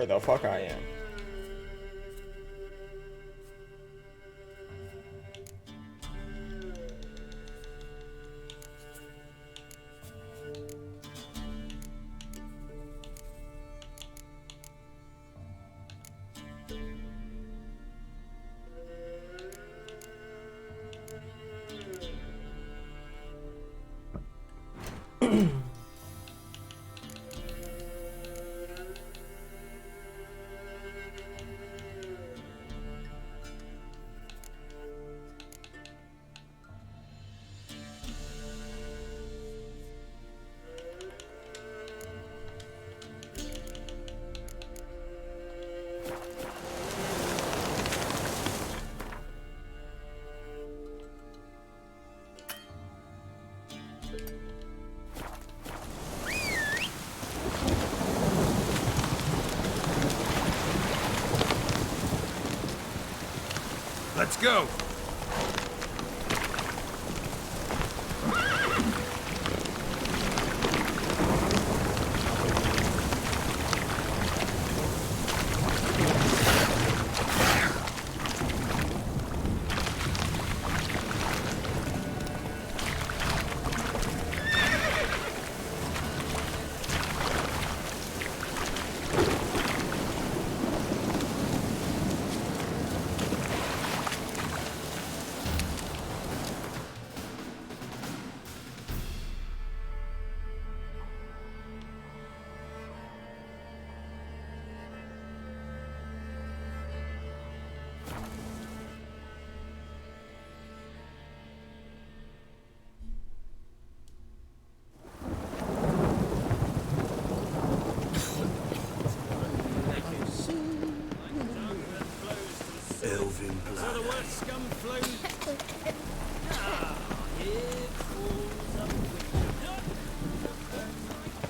where the fuck I am. Let's go!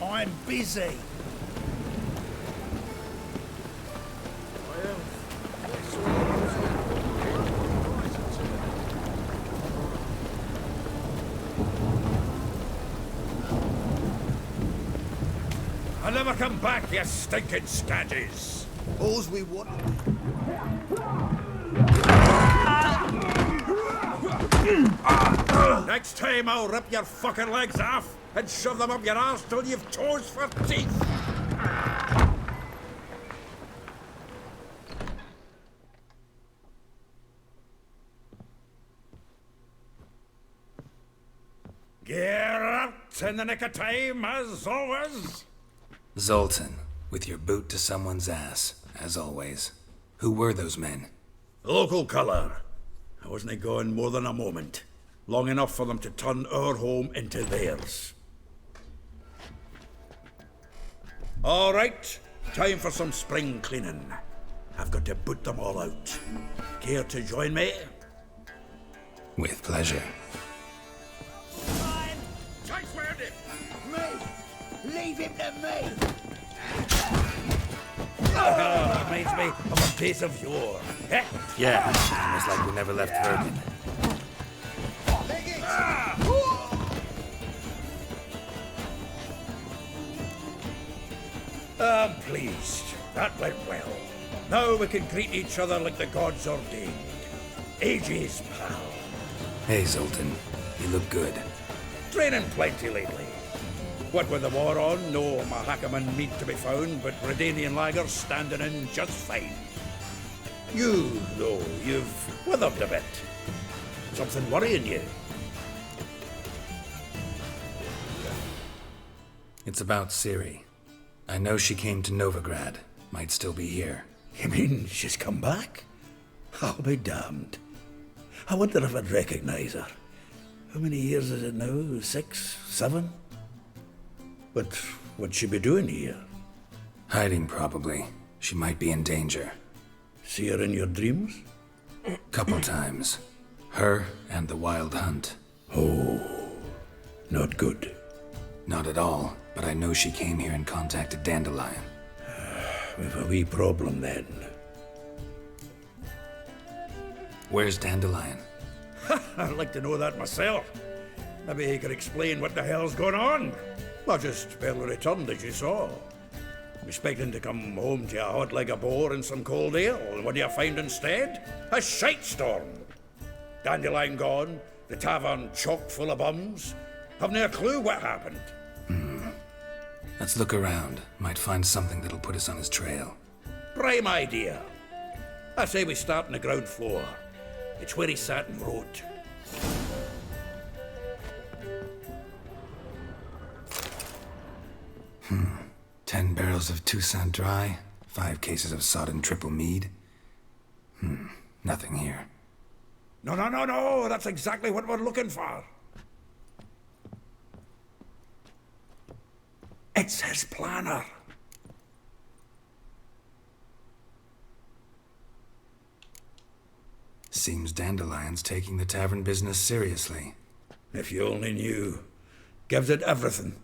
I'm busy. I'll never come back, you stinking scadges! All's we want. Next time I'll rip your fucking legs off and shove them up your arse till you've toes for teeth! Geralt, in the nick of time, as always! Zoltan, with your boot to someone's ass, as always. Who were those men? Local colour. I wasn't gone more than a moment. Long enough for them to turn our home into theirs. All right, time for some spring cleaning. I've got to boot them all out. Care to join me? With pleasure. Leave him to me! Reminds me of a place of yore. Eh? Yeah, almost like we never left Vergen. I'm pleased. That went well. Now we can greet each other like the gods ordained. Ages, pal. Hey, Zoltan. You look good. Training plenty lately. What with the war on, no Mahakaman meat to be found, but Redanian lagers standing in just fine. You, though, you've withered a bit. Something worrying you? It's about Ciri. I know she came to Novigrad. Might still be here. You mean she's come back? I'll be damned. I wonder if I'd recognize her. How many years is it now? 6, 7? But what'd she be doing here? Hiding, probably. She might be in danger. See her in your dreams? Couple times. Her and the Wild Hunt. Oh, not good. Not at all, but I know she came here and contacted Dandelion. We've a wee problem then. Where's Dandelion? I'd like to know that myself. Maybe he could explain what the hell's going on. I just barely returned, as you saw. Expecting to come home to a hot leg of boar and some cold ale, and what do you find instead? A shite storm. Dandelion gone, the tavern chock full of bums. Haven't a clue what happened. Let's look around. Might find something that'll put us on his trail. Prime idea. I say we start on the ground floor. It's where he sat and wrote. 10 barrels of Toussaint Dry, 5 cases of sodden triple mead. Nothing here. No, that's exactly what we're looking for. It's his planner. Seems Dandelion's taking the tavern business seriously. If you only knew. Gives it everything.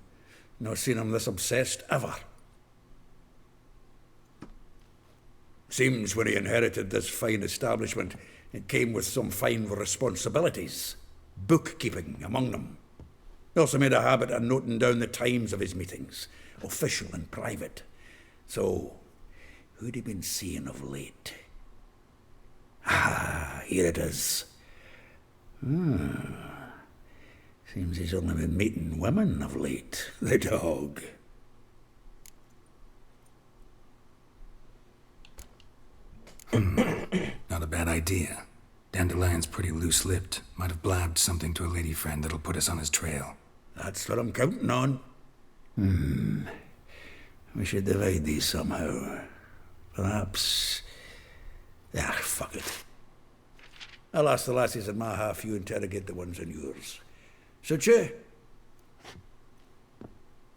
No seen him this obsessed ever. Seems when he inherited this fine establishment, it came with some fine responsibilities. Bookkeeping among them. He also made a habit of noting down the times of his meetings, official and private. So, who'd he been seeing of late? Ah, here it is. Seems he's only been meeting women of late, the dog. Not a bad idea. Dandelion's pretty loose-lipped. Might have blabbed something to a lady friend that'll put us on his trail. That's what I'm counting on. We should divide these somehow. Perhaps... fuck it. I'll ask the lassies in my half, you interrogate the ones in yours. Suit you?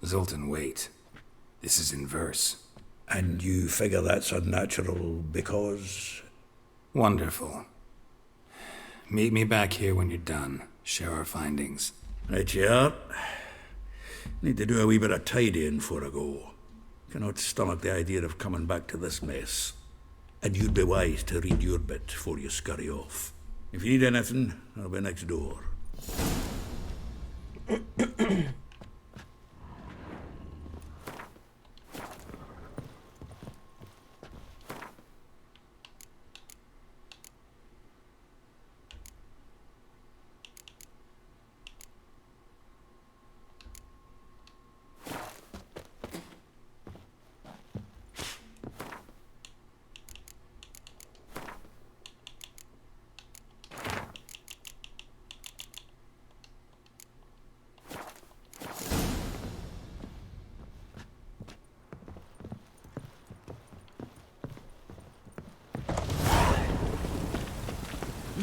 Zoltan, wait. This is in verse. And you figure that's unnatural because... Wonderful. Meet me back here when you're done. Share our findings. Right you are. Need to do a wee bit of tidying before I go. Cannot stomach the idea of coming back to this mess. And you'd be wise to read your bit before you scurry off. If you need anything, I'll be next door.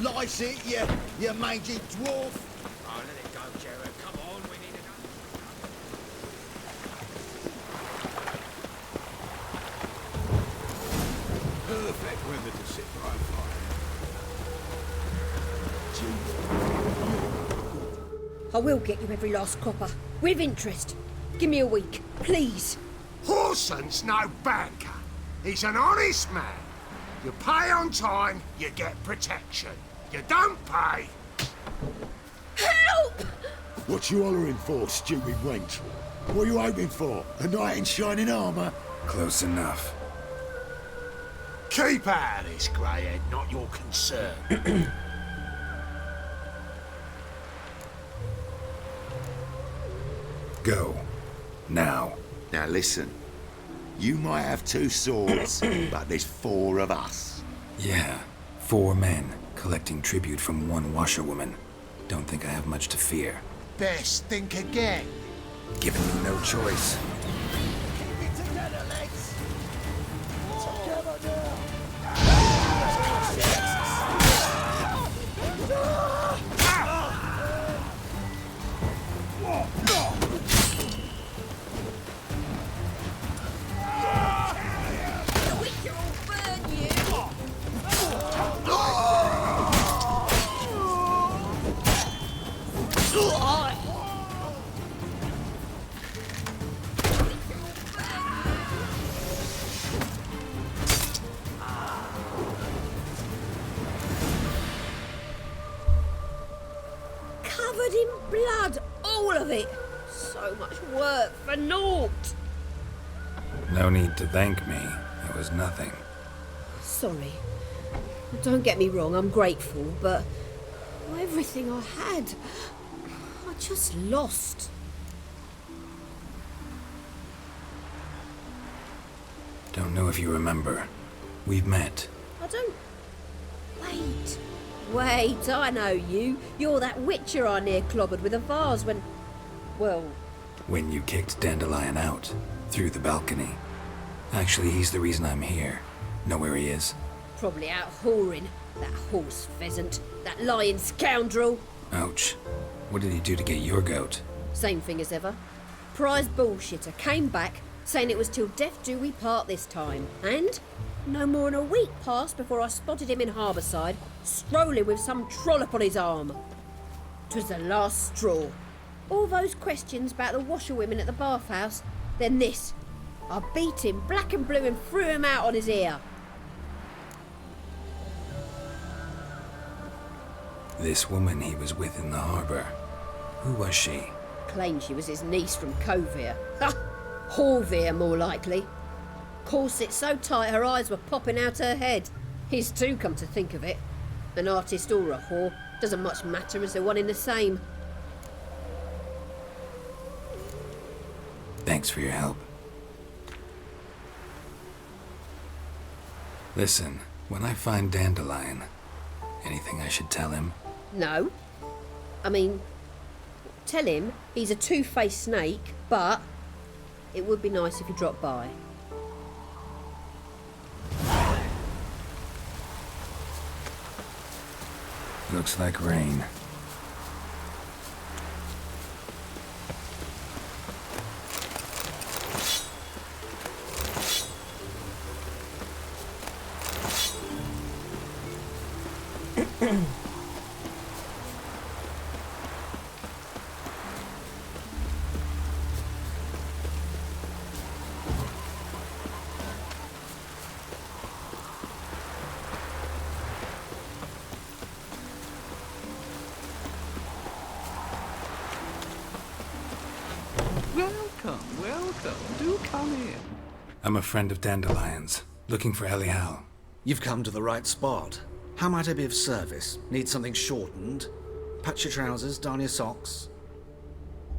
Lice it, you mangy dwarf. Oh, let it go, Geralt. Come on, we need to go. Perfect weather to sit by a fire. I will get you every last copper. With interest. Give me a week, please. Horson's no banker. He's an honest man. You pay on time, you get protection. You don't pay. Help! What you hollering for, stupid wench? What are you hoping for? A knight in shining armour? Close enough. Keep out of this, greyhead, not your concern. Go. Now. Now listen, you might have 2 swords, but there's 4 of us. Yeah. 4 men, collecting tribute from 1 washerwoman. Don't think I have much to fear. Best think again. Giving you no choice. Keep it together, lads. Together now. The witcher will burn you! Covered in blood, all of it. So much work for naught. No need to thank me. It was nothing. Sorry. Don't get me wrong, I'm grateful, but everything I had, I just lost. Don't know if you remember. We've met. I don't... Wait, I know you. You're that witcher I near clobbered with a vase when... Well... When you kicked Dandelion out, through the balcony. Actually, he's the reason I'm here. Know where he is? Probably out whoring. That horse pheasant. That lying scoundrel. Ouch. What did he do to get your goat? Same thing as ever. Prize bullshitter came back, saying it was till death do we part this time. And no more than a week passed before I spotted him in Harbourside, strolling with some trollop on his arm. 'Twas the last straw. All those questions about the washerwomen at the bathhouse, then this. I beat him black and blue and threw him out on his ear. This woman he was with in the harbour. Who was she? Claimed she was his niece from Kovir. Ha! Horvir, more likely. Corset so tight her eyes were popping out her head. His too, come to think of it. An artist or a whore doesn't much matter as they're one in the same. Thanks for your help. Listen, when I find Dandelion, anything I should tell him? No. I mean, tell him he's a two-faced snake, but it would be nice if he dropped by. Looks like rain. Welcome. Do come in. I'm a friend of Dandelion's, looking for Elial. You've come to the right spot. How might I be of service? Need something shortened? Patch your trousers, darn your socks.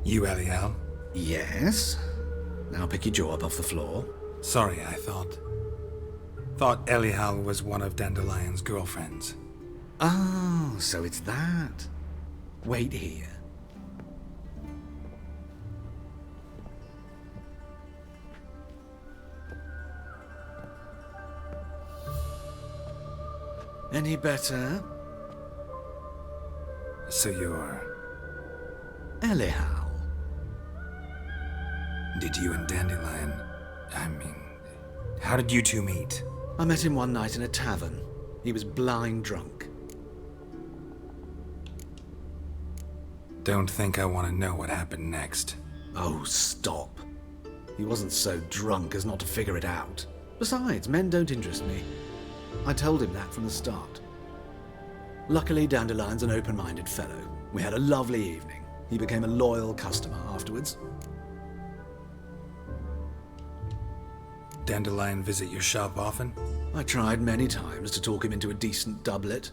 You Elial? Yes. Now pick your jaw up off the floor. Sorry, I thought Elial was one of Dandelion's girlfriends. Oh, so it's that. Wait here. Any better? So you're... Elial. Did you and Dandelion... how did you two meet? I met him one night in a tavern. He was blind drunk. Don't think I want to know what happened next. Oh, stop. He wasn't so drunk as not to figure it out. Besides, men don't interest me. I told him that from the start. Luckily, Dandelion's an open-minded fellow. We had a lovely evening. He became a loyal customer afterwards. Dandelion visit your shop often? I tried many times to talk him into a decent doublet.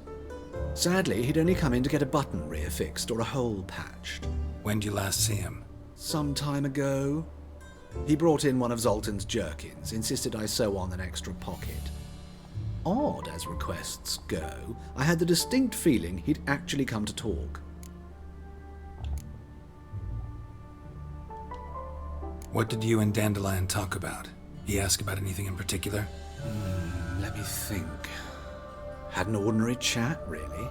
Sadly, he'd only come in to get a button reaffixed or a hole patched. When did you last see him? Some time ago. He brought in one of Zoltan's jerkins, insisted I sew on an extra pocket. Odd as requests go, I had the distinct feeling he'd actually come to talk. What did you and Dandelion talk about? He asked about anything in particular? Let me think. Had an ordinary chat, really.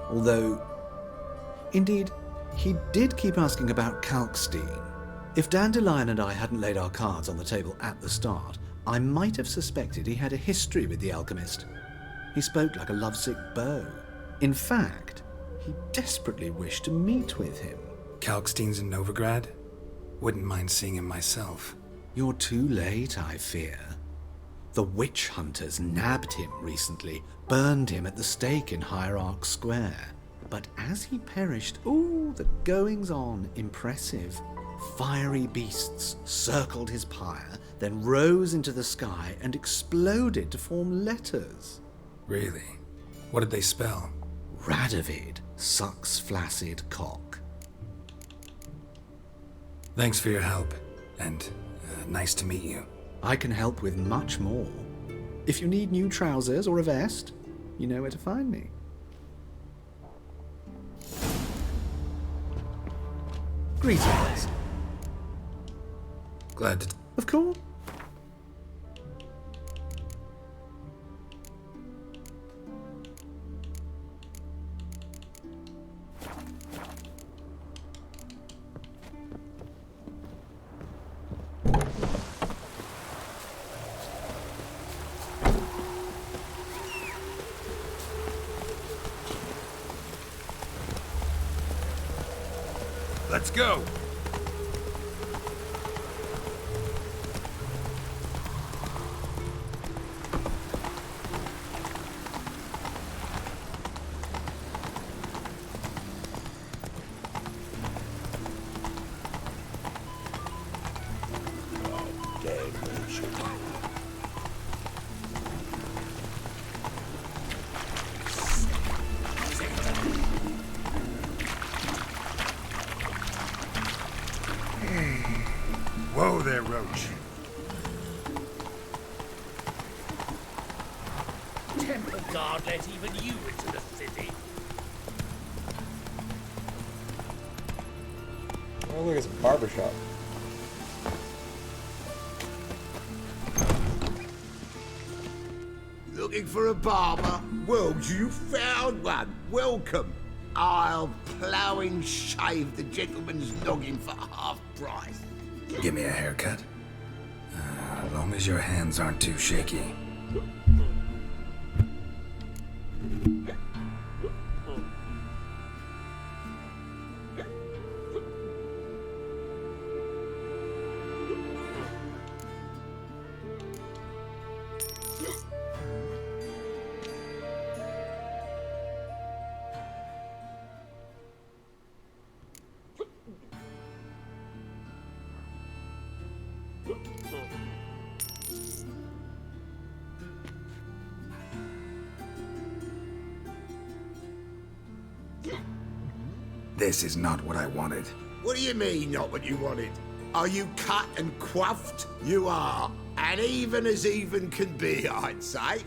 Although, indeed, he did keep asking about Kalkstein. If Dandelion and I hadn't laid our cards on the table at the start, I might have suspected he had a history with the alchemist. He spoke like a lovesick beau. In fact, he desperately wished to meet with him. Kalkstein's in Novigrad? Wouldn't mind seeing him myself. You're too late, I fear. The witch hunters nabbed him recently, burned him at the stake in Hierarch Square. But as he perished, ooh, the goings-on, impressive. Fiery beasts circled his pyre, then rose into the sky and exploded to form letters. Really? What did they spell? Radovid sucks flaccid cock. Thanks for your help, and nice to meet you. I can help with much more. If you need new trousers or a vest, you know where to find me. Greetings. Glad to... Of course. Let's go. Whoa there, Roach. Temple Guard let even you into the city. Oh, look, it's a barbershop. Looking for a barber? Well, you found one. Welcome. I'll plough and shave the gentleman's noggin for half price. Give me a haircut. As long as your hands aren't too shaky. This is not what I wanted. What do you mean, not what you wanted? Are you cut and quaffed? You are. And even as even can be, I'd say.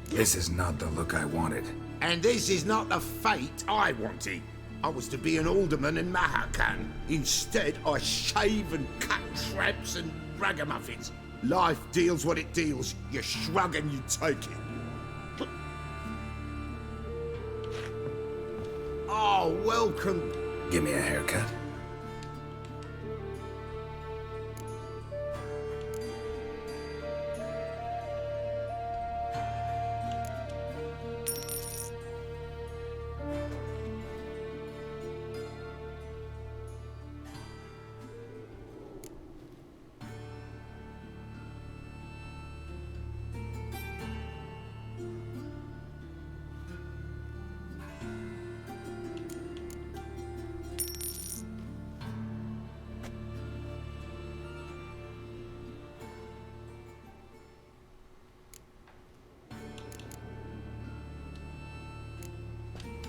This is not the look I wanted. And this is not the fate I wanted. I was to be an alderman in Mahakan. Instead, I shave and cut tramps and ragamuffins. Life deals what it deals. You shrug and you take it. Oh, welcome. Give me a haircut.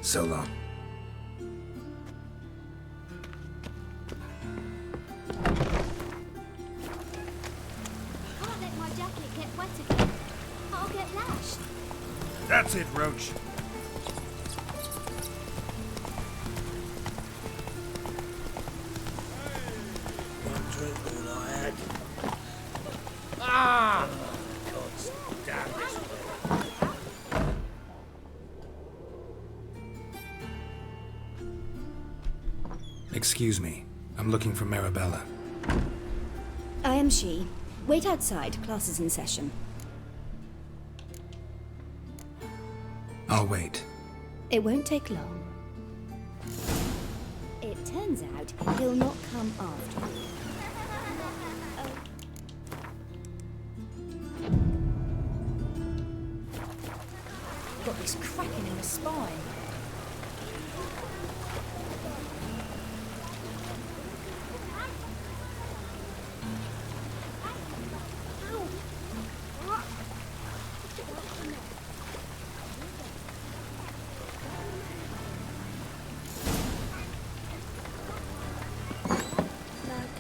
So long. Can't let my jacket get wet again. I'll get lashed. That's it, Roach. One drink all I had. Ah! God damn this way. Excuse me. I'm looking for Marabella. I am she. Wait outside. Class is in session. I'll wait. It won't take long. It turns out he'll not come after you. Got this cracking in the spine.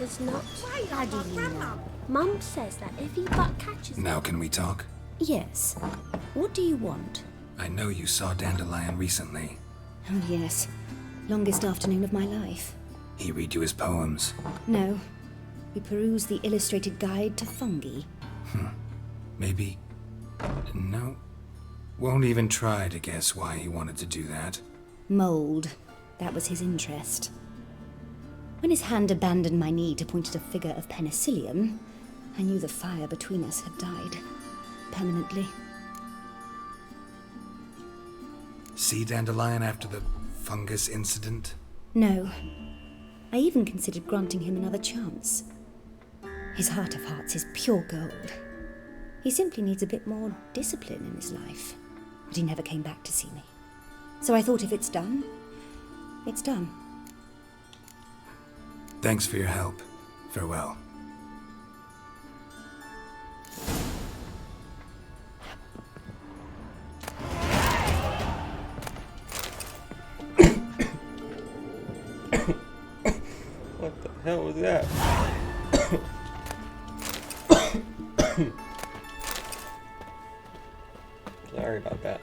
Father's not. Daddy, you know. Mum says that if he but catches Now can we talk? Yes. What do you want? I know you saw Dandelion recently. Oh, yes. Longest afternoon of my life. He read you his poems. No. We perused the illustrated guide to fungi. Maybe... No. Won't even try to guess why he wanted to do that. Mold. That was his interest. When his hand abandoned my knee to point at a figure of penicillium, I knew the fire between us had died. Permanently. See Dandelion after the fungus incident? No. I even considered granting him another chance. His heart of hearts is pure gold. He simply needs a bit more discipline in his life. But he never came back to see me. So I thought if it's done, it's done. Thanks for your help. Farewell. What the hell was that? Sorry about that.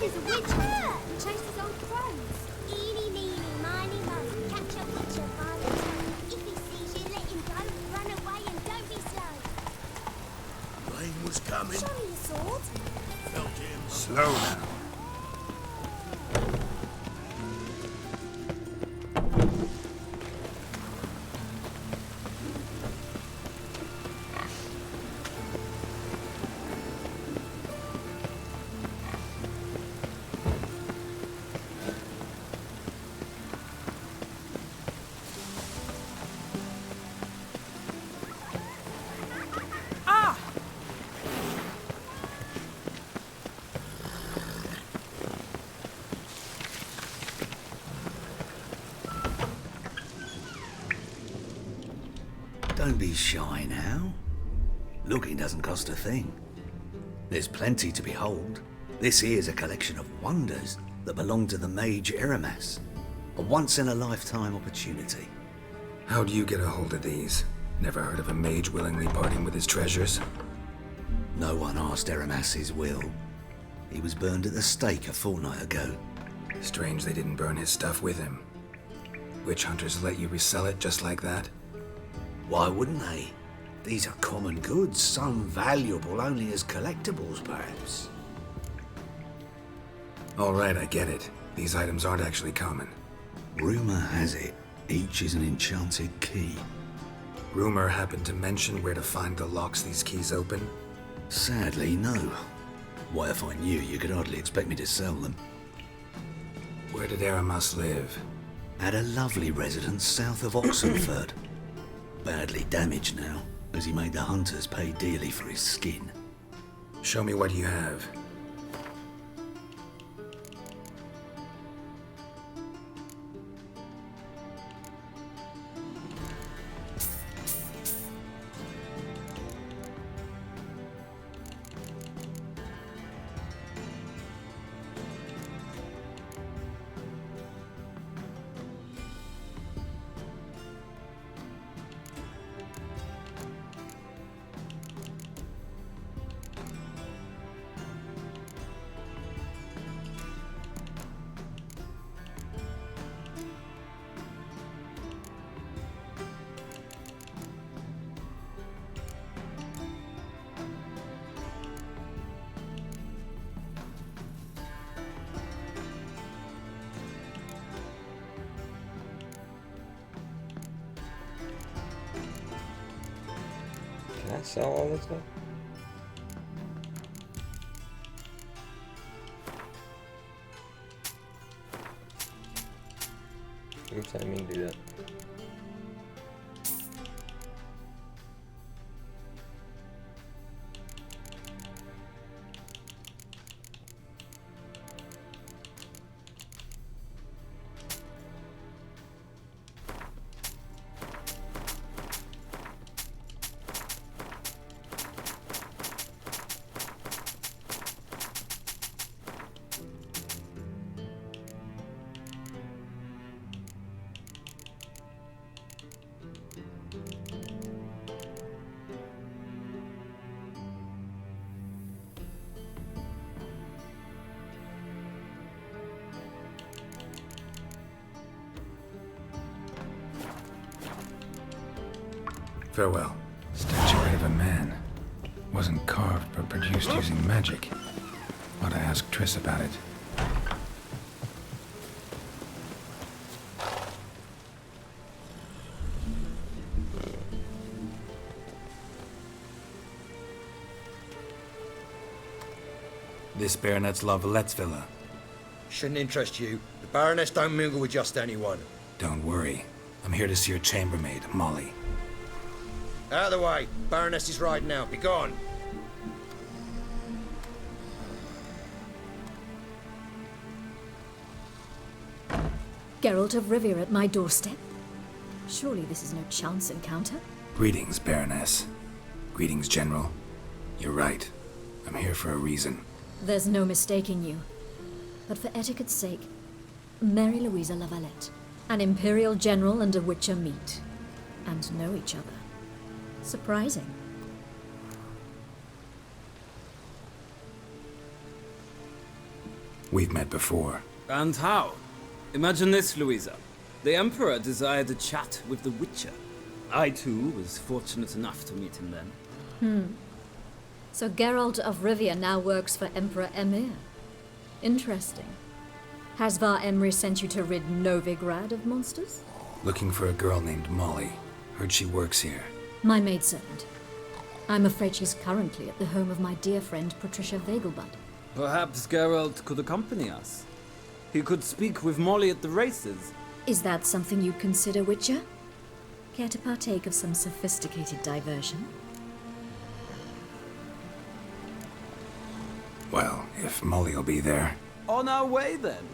Is a witch hunter who chases old crows. Eeny, meeny, miny, moe. Catch a witcher by the toe. If he sees you, let him go. Run away and don't be slow. Rain was coming. Show me your sword. Felt him. Slow now. Don't be shy now. Looking doesn't cost a thing. There's plenty to behold. This here's a collection of wonders that belong to the mage Eramas. A once-in-a-lifetime opportunity. How do you get a hold of these? Never heard of a mage willingly parting with his treasures? No one asked Eramas his will. He was burned at the stake a fortnight ago. Strange they didn't burn his stuff with him. Witch hunters let you resell it just like that? Why wouldn't they? These are common goods, some valuable only as collectibles, perhaps. All right, I get it. These items aren't actually common. Rumor has it, each is an enchanted key. Rumor happened to mention where to find the locks these keys open? Sadly, no. Why, if I knew, you could hardly expect me to sell them. Where did Eramas live? At a lovely residence south of Oxenford. Badly damaged now, as he made the hunters pay dearly for his skin. Show me what you have. I sell all this stuff? Oops, I didn't mean to do that. Farewell. Statuette of a man. Wasn't carved, but produced using magic. Ought to ask Triss about it. This Baronet's La Valette's villa. Shouldn't interest you. The Baroness don't mingle with just anyone. Don't worry. I'm here to see your chambermaid, Molly. Out of the way. Baroness is riding out. Be gone. Geralt of Rivia at my doorstep? Surely this is no chance encounter? Greetings, Baroness. Greetings, General. You're right. I'm here for a reason. There's no mistaking you. But for etiquette's sake, Mary Louisa La Valette, an Imperial General and a Witcher meet, and know each other. Surprising. We've met before. And how? Imagine this, Louisa. The Emperor desired a chat with the Witcher. I, too, was fortunate enough to meet him then. So Geralt of Rivia now works for Emperor Emir. Interesting. Has Var Emry sent you to rid Novigrad of monsters? Looking for a girl named Molly. Heard she works here. My maidservant. I'm afraid she's currently at the home of my dear friend Patricia Vegelbud. Perhaps Geralt could accompany us. He could speak with Molly at the races. Is that something you consider, Witcher? Care to partake of some sophisticated diversion? Well, if Molly'll be there. On our way, then.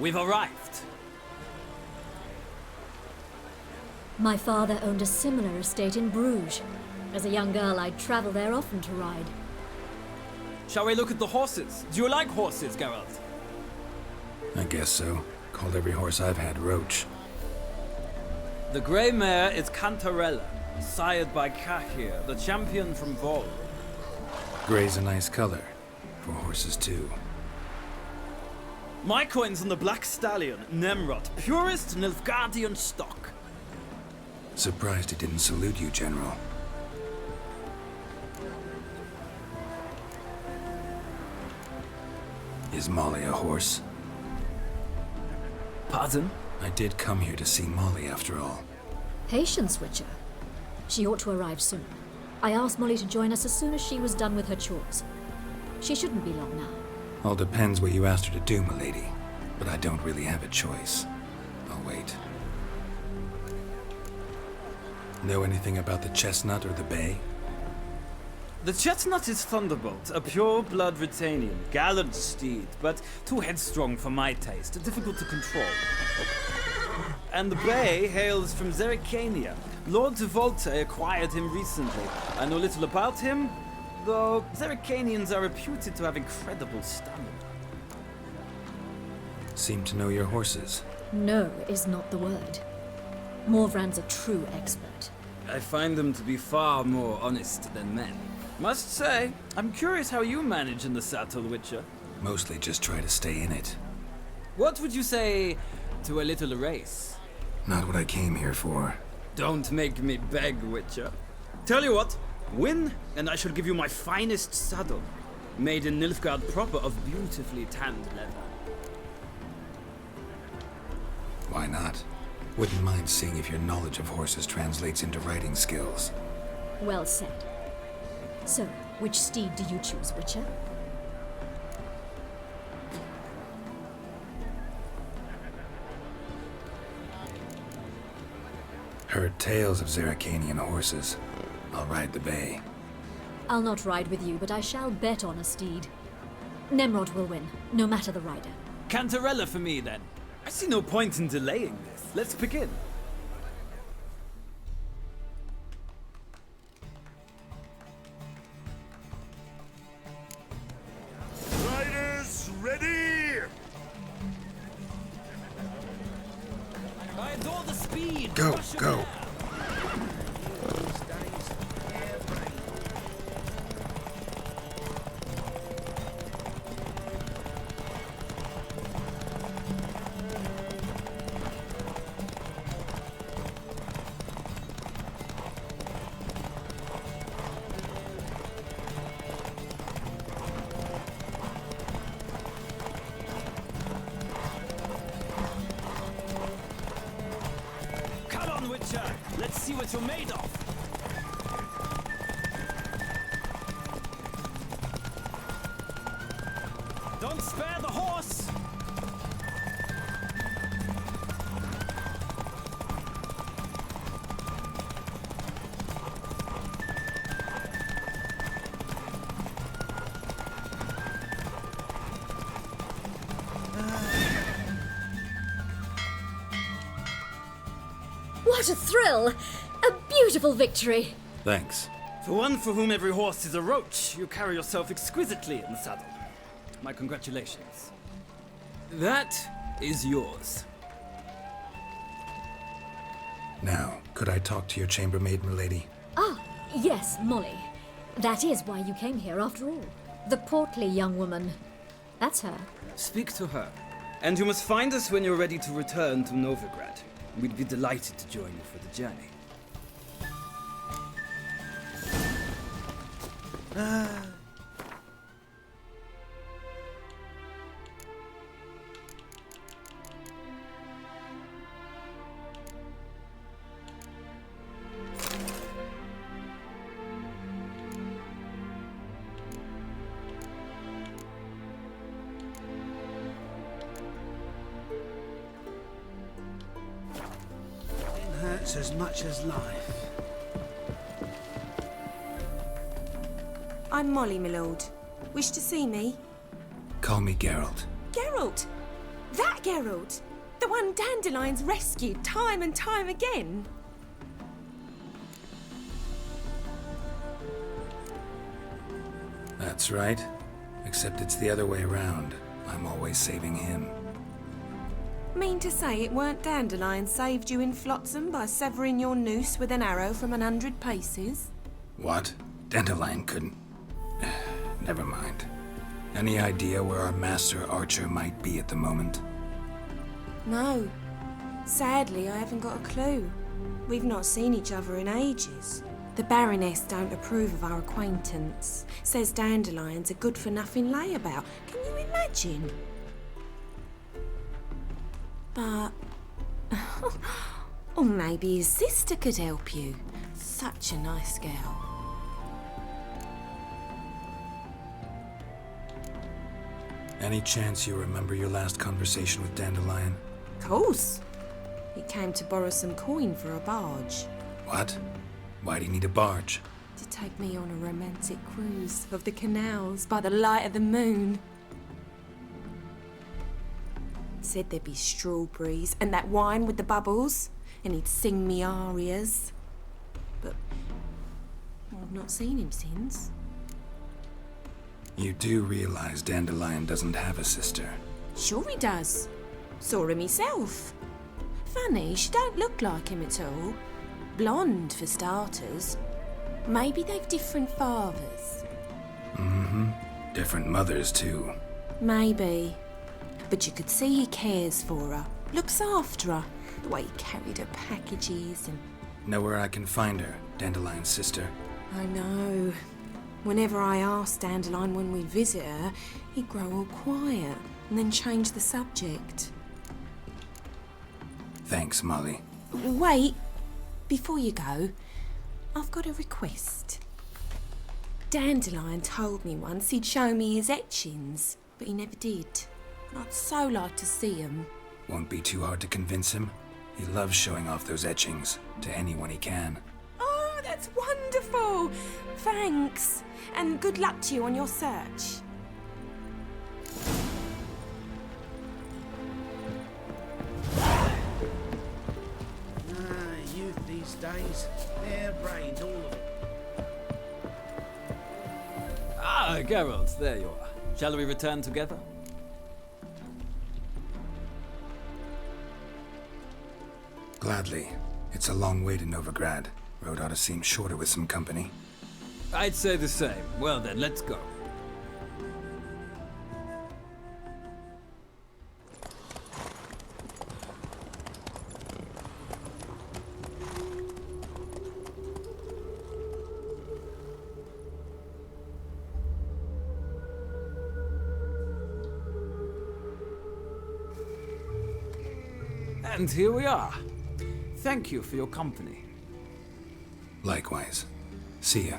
We've arrived. My father owned a similar estate in Bruges. As a young girl, I'd travel there often to ride. Shall we look at the horses? Do you like horses, Geralt? I guess so. Called every horse I've had Roach. The grey mare is Cantarella, sired by Cahir, the champion from Vol. Grey's a nice color. For horses, too. My coin's on the Black Stallion, Nemrod, purest Nilfgaardian stock. Surprised he didn't salute you, General. Is Molly a horse? Pardon? I did come here to see Molly, after all. Patience, Witcher. She ought to arrive soon. I asked Molly to join us as soon as she was done with her chores. She shouldn't be long now. All depends what you asked her to do, milady. But I don't really have a choice. I'll wait. Know anything about the chestnut or the bay? The chestnut is Thunderbolt, a pure-blood Britannian, gallant steed, but too headstrong for my taste, difficult to control. And the bay hails from Zerrikania. Lord de Volte acquired him recently. I know little about him, though Zerrikanians are reputed to have incredible stamina. Seem to know your horses. No is not the word. Morvran's a true expert. I find them to be far more honest than men. Must say, I'm curious how you manage in the saddle, Witcher. Mostly just try to stay in it. What would you say to a little race? Not what I came here for. Don't make me beg, Witcher. Tell you what, win, and I shall give you my finest saddle. Made in Nilfgaard proper of beautifully tanned leather. Why not? Wouldn't mind seeing if your knowledge of horses translates into riding skills. Well said. So, which steed do you choose, Witcher? Heard tales of Zeracanian horses. I'll ride the bay. I'll not ride with you, but I shall bet on a steed. Nemrod will win, no matter the rider. Cantarella for me, then. I see no point in delaying this. Let's begin. Riders, ready! I adore the speed. Go, go. Let's see what you're made of. Don't spare the horse. What a thrill! A beautiful victory! Thanks. For one for whom every horse is a roach, you carry yourself exquisitely in the saddle. My congratulations. That is yours. Now, could I talk to your chambermaid, milady? Ah, yes, Molly. That is why you came here after all. The portly young woman. That's her. Speak to her. And you must find us when you're ready to return to Novigrad. We'd be delighted to join you for the journey. Hurts as much as life. I'm Molly, my lord. Wish to see me? Call me Geralt. Geralt! That Geralt! The one Dandelion's rescued time and time again! That's right. Except it's the other way around. I'm always saving him. Mean to say it weren't Dandelion saved you in Flotsam by severing your noose with an arrow from 100 paces? What? Dandelion couldn't... Never mind. Any idea where our master archer might be at the moment? No. Sadly, I haven't got a clue. We've not seen each other in ages. The Baroness don't approve of our acquaintance. Says Dandelion's a good-for-nothing layabout. Can you imagine? But... or maybe his sister could help you. Such a nice girl. Any chance you remember your last conversation with Dandelion? Course. He came to borrow some coin for a barge. What? Why do you need a barge? To take me on a romantic cruise of the canals by the light of the moon. Said there'd be strawberries and that wine with the bubbles, and he'd sing me arias. But I've not seen him since. You do realize Dandelion doesn't have a sister? Sure he does. Saw her myself. Funny, she don't look like him at all. Blonde, for starters. Maybe they've different fathers. Mm-hmm. Different mothers, too. Maybe. But you could see he cares for her. Looks after her. The way he carried her packages and... Know where I can find her, Dandelion's sister? I know. Whenever I asked Dandelion when we'd visit her, he'd grow all quiet and then change the subject. Thanks, Molly. Wait. Before you go, I've got a request. Dandelion told me once he'd show me his etchings, but he never did. And I'd so like to see them. Won't be too hard to convince him. He loves showing off those etchings to anyone he can. Oh, that's wonderful! Thanks. And good luck to you on your search. Youth these days. Hair-brained, all of it. Ah, Geralt, there you are. Shall we return together? Gladly. It's a long way to Novigrad. Road ought to seem shorter with some company. I'd say the same. Well then, let's go. And here we are. Thank you for your company. Likewise. See ya.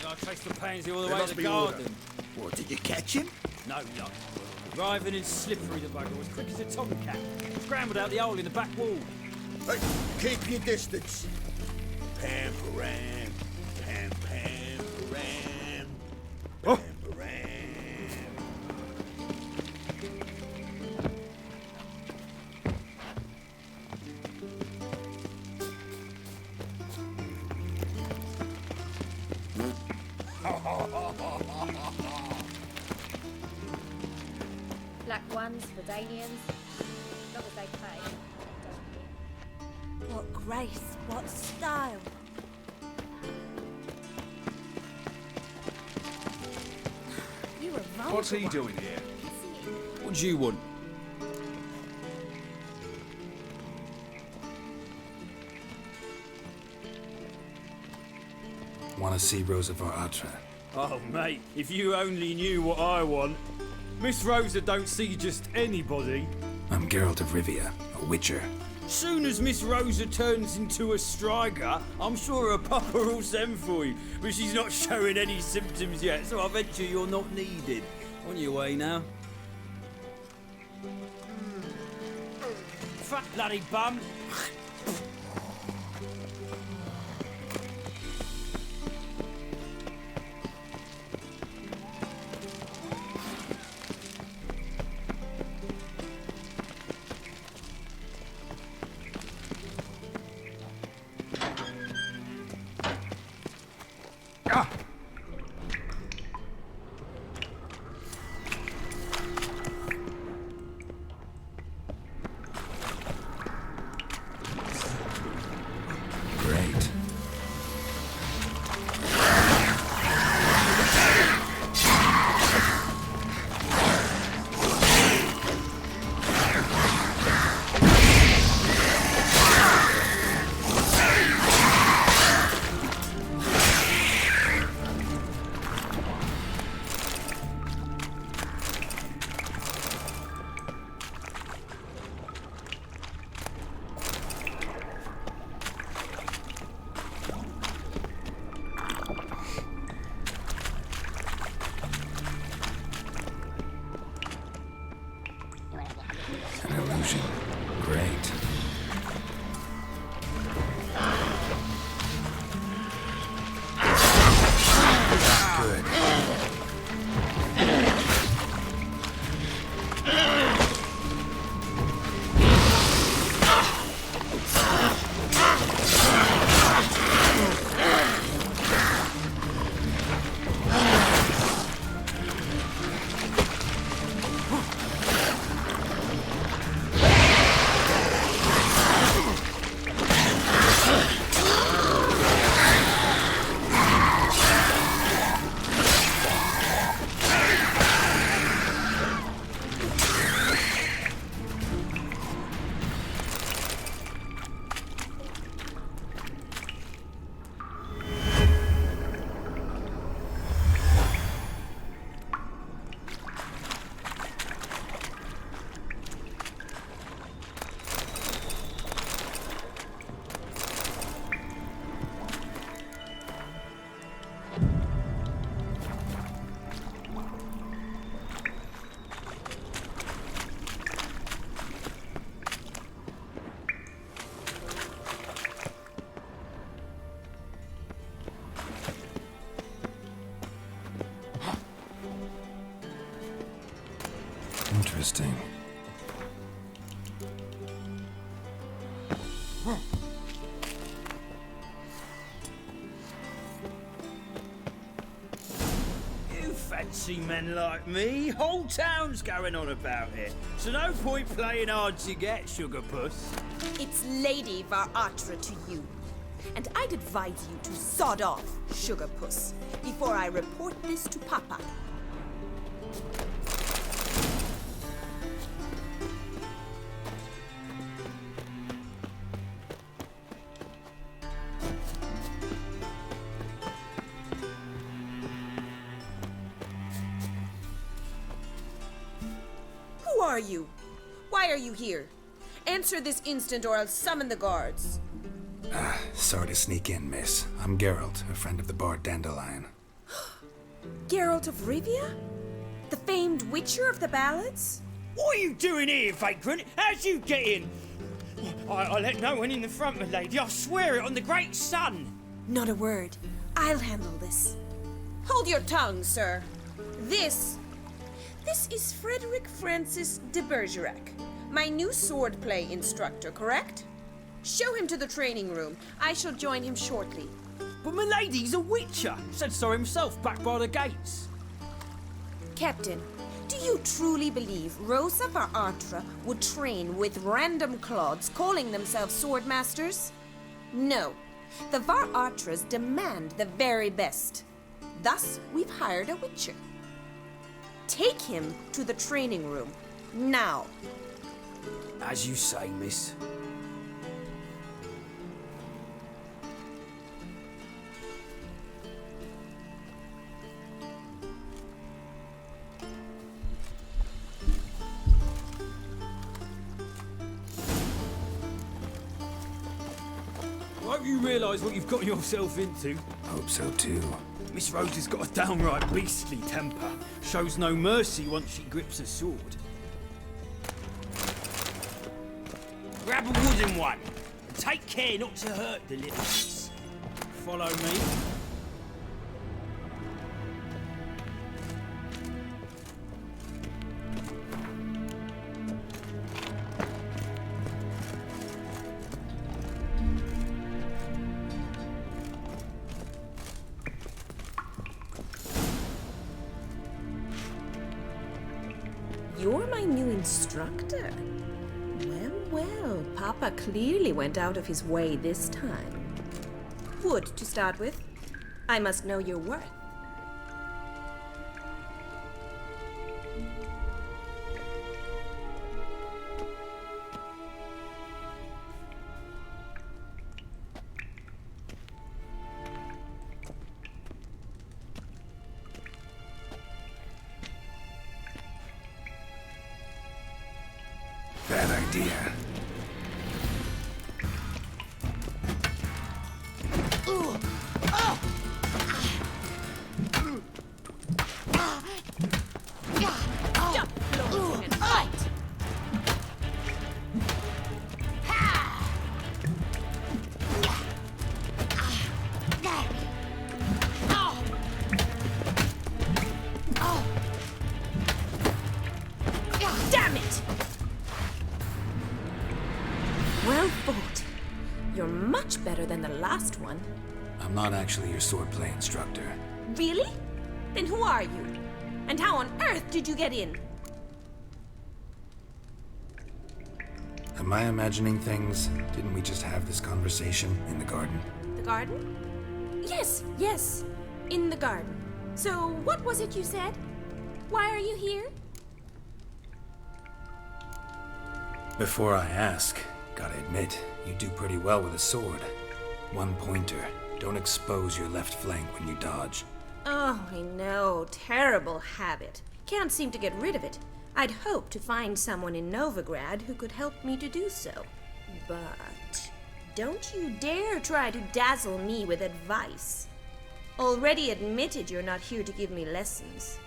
I traced the pansy all the There way must to the be order. garden. What, did you catch him? No luck. Driving in slippery, the bugger was quick as a tomcat. Scrambled out the hole in the back wall. Hey, keep your distance. Pam-param, pam-pam-param, pam-param. Black ones for Danians. As long as they pay. What grace, what style. You were wrong. What's he doing here? What do you want? Want to see Rosa var Atra? Oh, mate, if you only knew what I want. Miss Rosa don't see just anybody. I'm Geralt of Rivia, a witcher. Soon as Miss Rosa turns into a striker, I'm sure her papa will send for you. But she's not showing any symptoms yet, so I venture you're not needed. On your way now. Fat bloody bum. potion. Great. Good. Interesting. You fancy men like me? Whole town's going on about it. So no point playing hard to get, sugar puss. It's Lady Varatra to you. And I'd advise you to sod off, sugar puss, before I report this to Papa. Who are you? Why are you here? Answer this instant or I'll summon the guards. Sorry to sneak in, miss. I'm Geralt, a friend of the bard Dandelion. Geralt of Rivia? The famed witcher of the ballads? What are you doing here, vagrant? How'd you get in? I let no one in the front, my lady. I swear it on the great sun. Not a word. I'll handle this. Hold your tongue, sir. This is Frederick Francis de Bergerac, my new swordplay instructor, correct? Show him to the training room. I shall join him shortly. But my lady's a witcher. Said so himself back by the gates. Captain, do you truly believe Rosa Varatra would train with random clods calling themselves swordmasters? No. The Varatras demand the very best. Thus, we've hired a witcher. Take him to the training room. Now. As you say, miss. I hope you realise what you've got yourself into. Hope so too. Miss Rosa's got a downright beastly temper. Shows no mercy once she grips a sword. Grab a wooden one. And take care not to hurt the little ones. Follow me. You're my new instructor. Well, well, Papa clearly went out of his way this time. Wood, to start with. I must know your worth. Bad idea. sport. You're much better than the last one. I'm not actually your swordplay instructor. Really? Then who are you? And how on earth did you get in? Am I imagining things? Didn't we just have this conversation in the garden? The garden? Yes, yes. In the garden. So, what was it you said? Why are you here? Before I ask, gotta admit, you do pretty well with a sword. One pointer. Don't expose your left flank when you dodge. Oh, I know. Terrible habit. Can't seem to get rid of it. I'd hoped to find someone in Novigrad who could help me to do so. But don't you dare try to dazzle me with advice. Already admitted you're not here to give me lessons.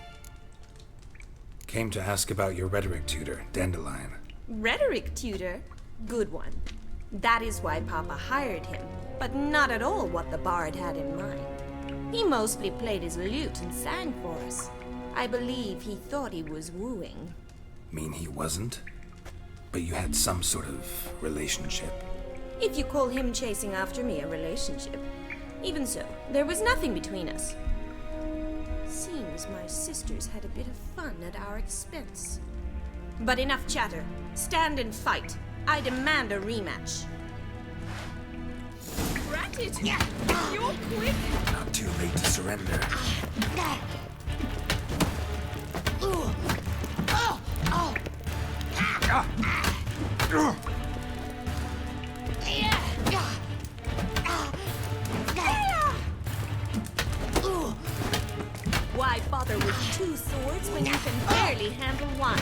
Came to ask about your rhetoric tutor, Dandelion. Rhetoric tutor? Good one. That is why Papa hired him, but not at all what the bard had in mind. He mostly played his lute and sang for us. I believe he thought he was wooing. Mean he wasn't? But you had some sort of relationship. If you call him chasing after me a relationship. Even so, there was nothing between us. Seems my sisters had a bit of fun at our expense. But enough chatter. Stand and fight. I demand a rematch. Rat it! You're quick! Not too late to surrender. Why bother with two swords when you can barely handle one?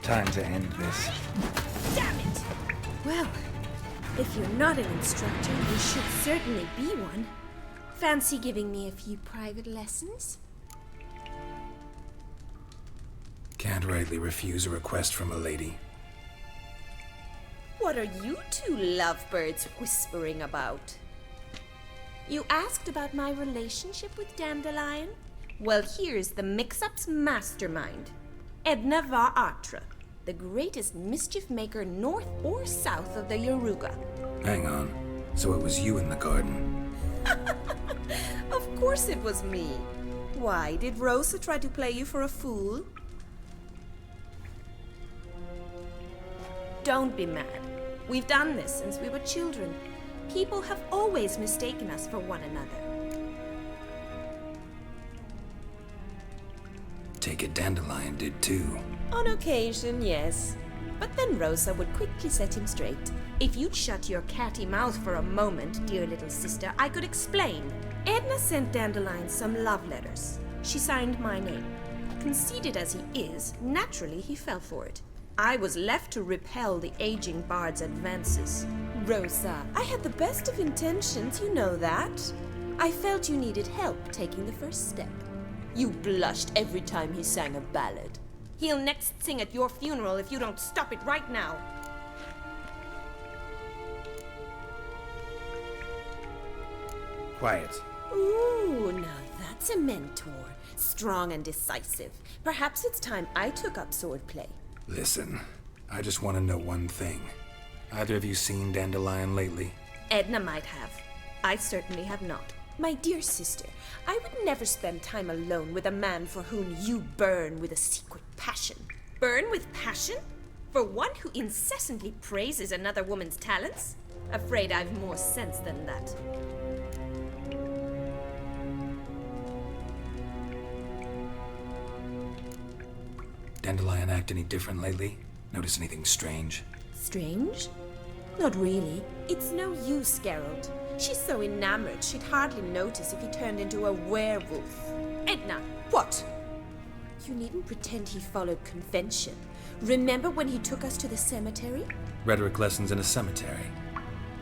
Time to end this. Damn it! Well, if you're not an instructor, you should certainly be one. Fancy giving me a few private lessons? Can't rightly refuse a request from a lady. What are you two lovebirds whispering about? You asked about my relationship with Dandelion? Well, here's the mix-up's mastermind. Edna var Atra, the greatest mischief maker north or south of the Yaruga. Hang on. So it was you in the garden? Of course it was me. Why, did Rosa try to play you for a fool? Don't be mad. We've done this since we were children. People have always mistaken us for one another. Take it Dandelion did too. On occasion, yes. But then Rosa would quickly set him straight. If you'd shut your catty mouth for a moment, dear little sister, I could explain. Edna sent Dandelion some love letters. She signed my name. Conceited as he is, naturally he fell for it. I was left to repel the aging bard's advances. Rosa, I had the best of intentions, you know that. I felt you needed help taking the first step. You blushed every time he sang a ballad. He'll next sing at your funeral if you don't stop it right now. Quiet. Ooh, now that's a mentor. Strong and decisive. Perhaps it's time I took up swordplay. Listen, I just want to know one thing. Either of you seen Dandelion lately? Edna might have. I certainly have not. My dear sister, I would never spend time alone with a man for whom you burn with a secret passion. Burn with passion? For one who incessantly praises another woman's talents? Afraid I've more sense than that. Dandelion act any different lately? Notice anything strange? Strange? Not really. It's no use, Geralt. She's so enamored she'd hardly notice if he turned into a werewolf. Edna! What? You needn't pretend he followed convention. Remember when he took us to the cemetery? Rhetoric lessons in a cemetery.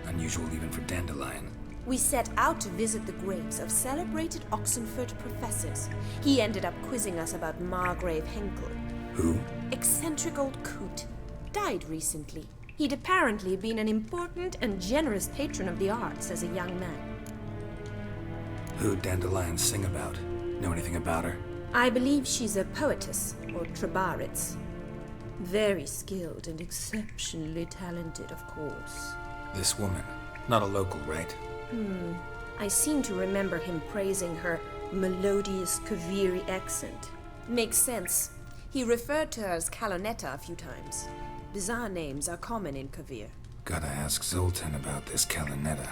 Unusual even for Dandelion. We set out to visit the graves of celebrated Oxenford professors. He ended up quizzing us about Margrave Henkel. Who? Eccentric old coot. Died recently. He'd apparently been an important and generous patron of the arts as a young man. Who'd Dandelion sing about? Know anything about her? I believe she's a poetess, or Trebaritz. Very skilled and exceptionally talented, of course. This woman, not a local, right? I seem to remember him praising her melodious Kaviri accent. Makes sense. He referred to her as Kalonetta a few times. Bizarre names are common in Kavir. Gotta ask Zoltan about this Kalonetta.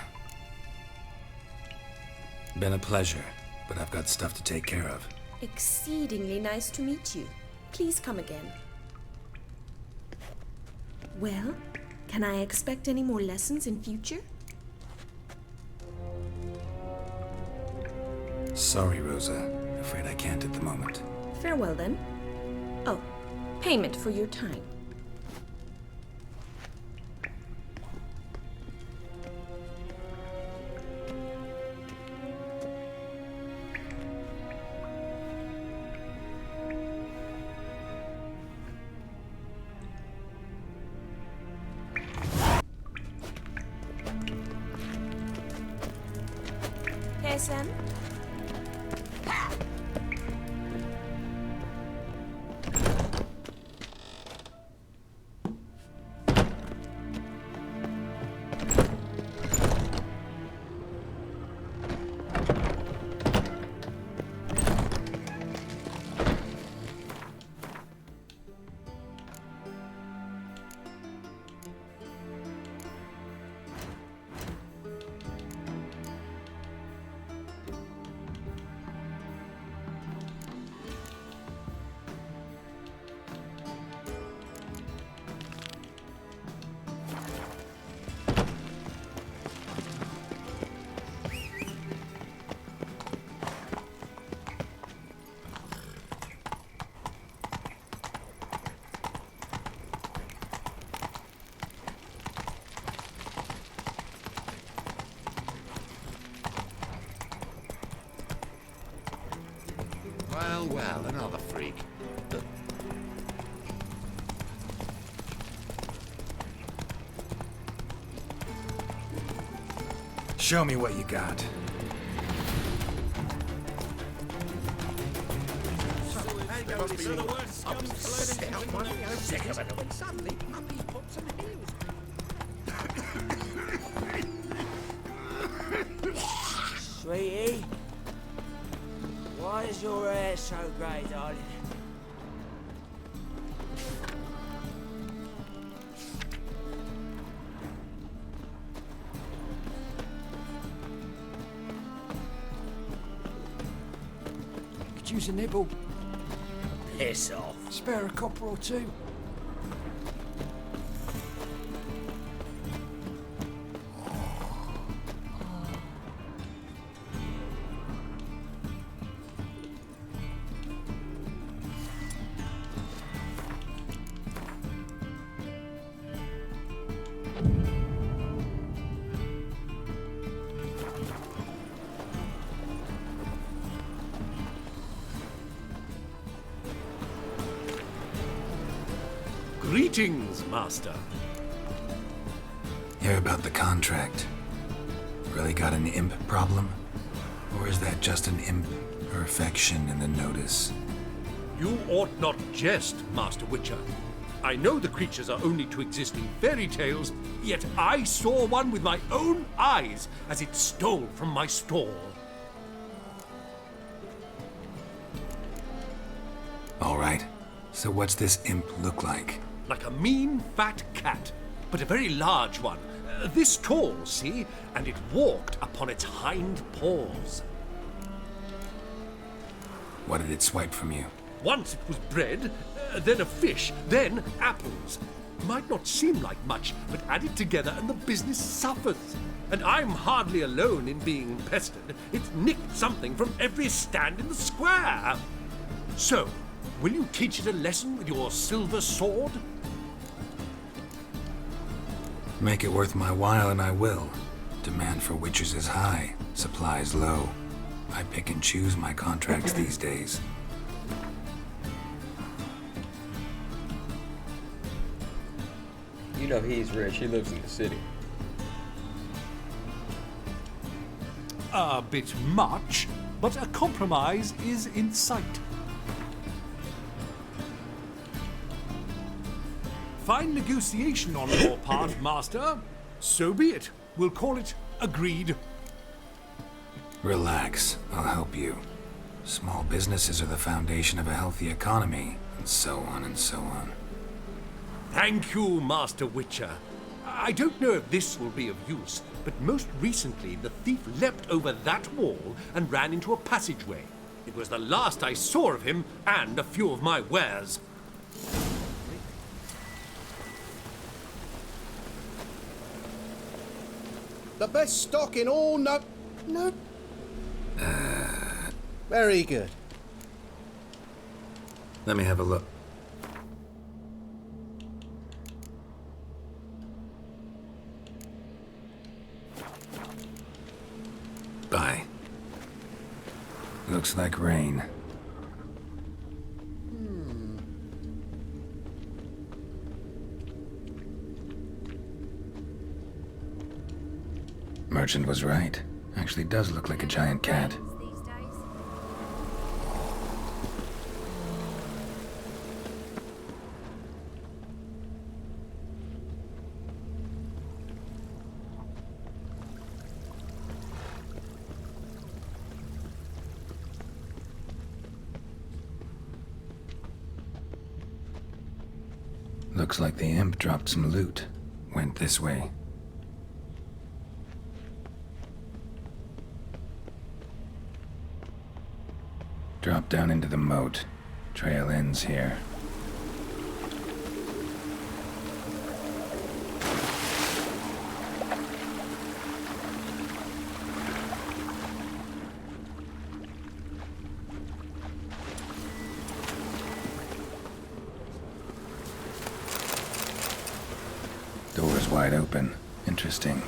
Been a pleasure, but I've got stuff to take care of. Exceedingly nice to meet you. Please come again. Well, can I expect any more lessons in future? Sorry, Rosa. Afraid I can't at the moment. Farewell then. Oh, payment for your time. Sen? Well, another freak. Show me what you got. Suddenly, Puppy popped some heels. Sweetie, why is your hair so grey, darling? Could use a nibble. Piss off. Spare a copper or two. Greetings, Master. Hear about the contract. Really got an imp problem? Or is that just an imp perfection in the notice? You ought not jest, Master Witcher. I know the creatures are only to exist in fairy tales, yet I saw one with my own eyes as it stole from my stall. All right. So what's this imp look like? Like a mean, fat cat, but a very large one. This tall, see? And it walked upon its hind paws. What did it swipe from you? Once it was bread, then a fish, then apples. Might not seem like much, but add it together and the business suffers. And I'm hardly alone in being pestered. It's nicked something from every stand in the square. So, will you teach it a lesson with your silver sword? Make it worth my while and I will. Demand for witches is high, supplies low. I pick and choose my contracts these days. You know he's rich. He lives in the city. A bit much, but a compromise is in sight. fine negotiation on your part, Master. So be it. We'll call it agreed. Relax, I'll help you. Small businesses are the foundation of a healthy economy, and so on and so on. Thank you, Master Witcher. I don't know if this will be of use, but most recently the thief leapt over that wall and ran into a passageway. It was the last I saw of him and a few of my wares. The best stock in all No. Very good. Let me have a look. Bye. Looks like rain. Merchant was right. Actually does look like a giant cat. Looks like the imp dropped some loot. Went this way. Drop down into the moat. Trail ends here. Door's wide open. Interesting.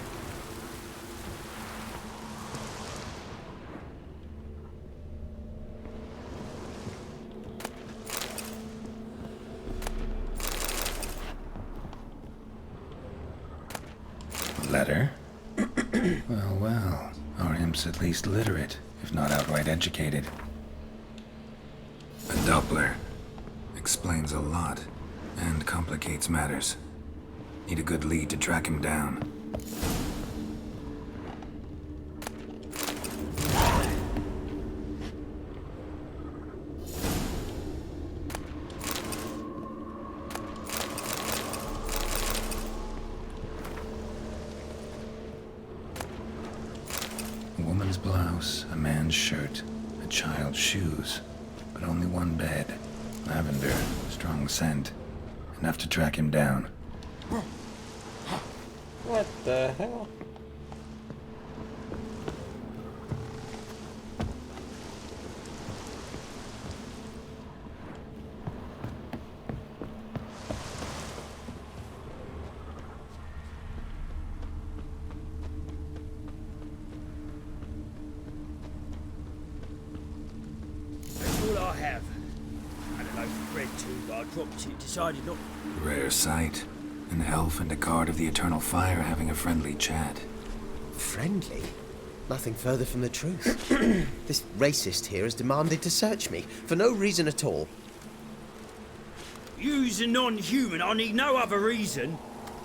Letter? Well. Our imp's at least literate, if not outright educated. A Doppler. Explains a lot, and complicates matters. Need a good lead to track him down. A woman's blouse, a man's shirt, a child's shoes, but only one bed. Lavender, strong scent. Enough to track him down. What the hell? That's all I have. Had a loaf of bread too, but I dropped it, decided not. Rare sight. An elf and a guard of the Eternal Fire having a friendly chat. Friendly? Nothing further from the truth. This racist here has demanded to search me, for no reason at all. You's a non-human, I need no other reason.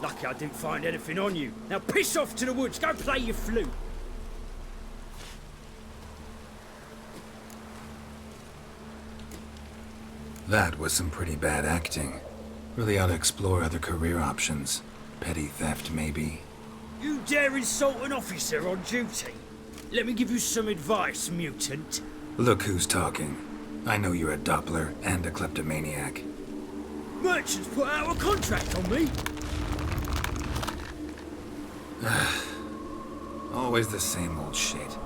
Lucky I didn't find anything on you. Now piss off to the woods, go play your flute. That was some pretty bad acting. Really ought to explore other career options. Petty theft, maybe. You dare insult an officer on duty? Let me give you some advice, mutant. Look who's talking. I know you're a Doppler and a kleptomaniac. Merchants put out a contract on me. Always the same old shit.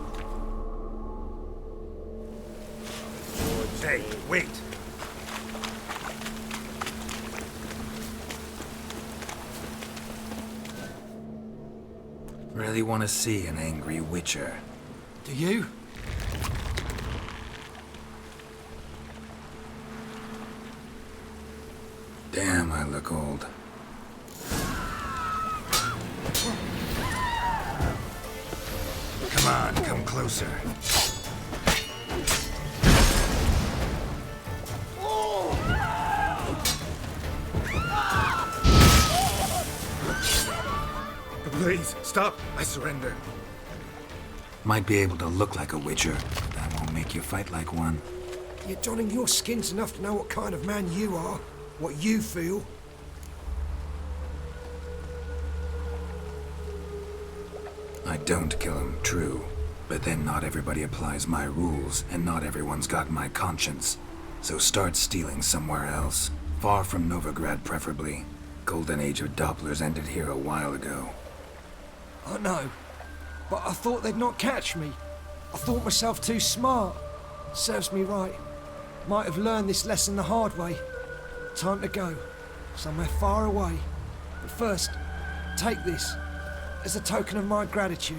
Hey, wait. Really want to see an angry witcher. Do you? Damn, I look old. Come on, come closer. Stop! I surrender. Might be able to look like a witcher, but that won't make you fight like one. You're donning your skins enough to know what kind of man you are, what you feel. I don't kill him, true. But then not everybody applies my rules, and not everyone's got my conscience. So start stealing somewhere else. Far from Novigrad, preferably. Golden age of Dopplers ended here a while ago. I know, but I thought they'd not catch me. I thought myself too smart. Serves me right. Might have learned this lesson the hard way. Time to go. Somewhere far away. But first, take this as a token of my gratitude.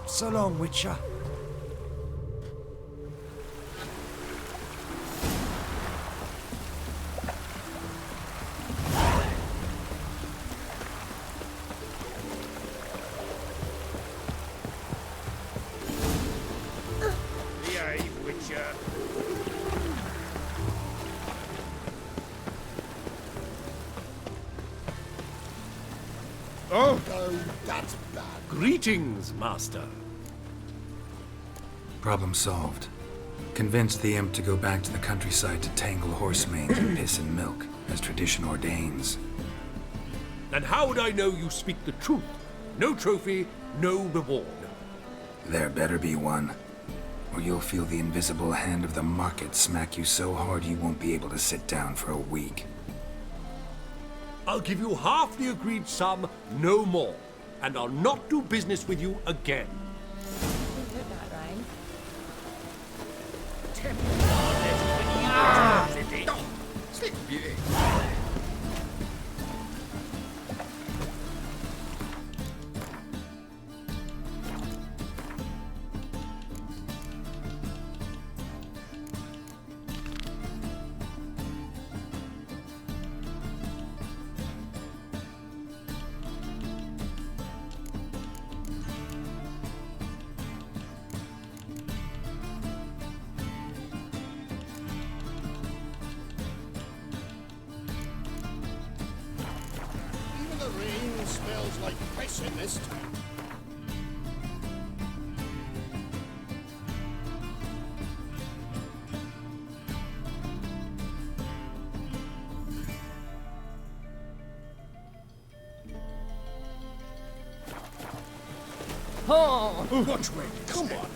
So long, Witcher. Behave, Witcher. Oh! Oh, that's bad. Greetings, Master. Problem solved. Convinced the imp to go back to the countryside to tangle horse manes and piss and milk, as tradition ordains. And how would I know you speak the truth? No trophy, no reward. There better be one, or you'll feel the invisible hand of the market smack you so hard you won't be able to sit down for a week. I'll give you half the agreed sum, no more. And I'll not do business with you again. Sleep beauty. Even the rain smells like piss in this town. Oh, watch me. Come on.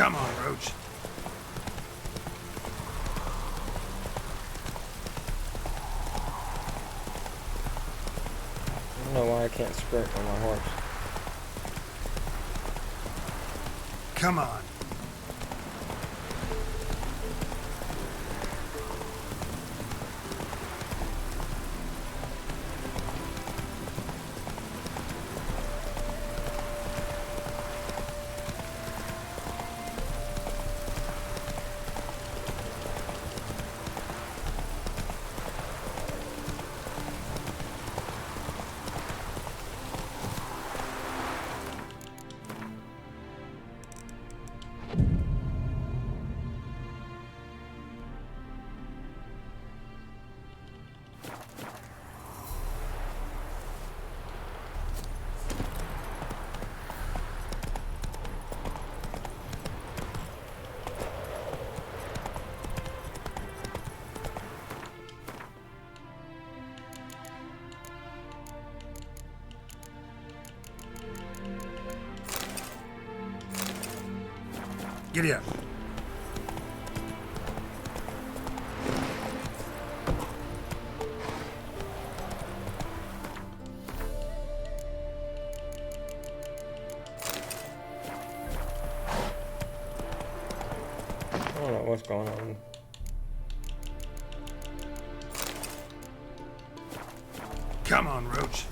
Come on, Roach. I don't know why I can't sprint on my horse. Come on. Giddy up. I don't know what's going on. Come on, Roach.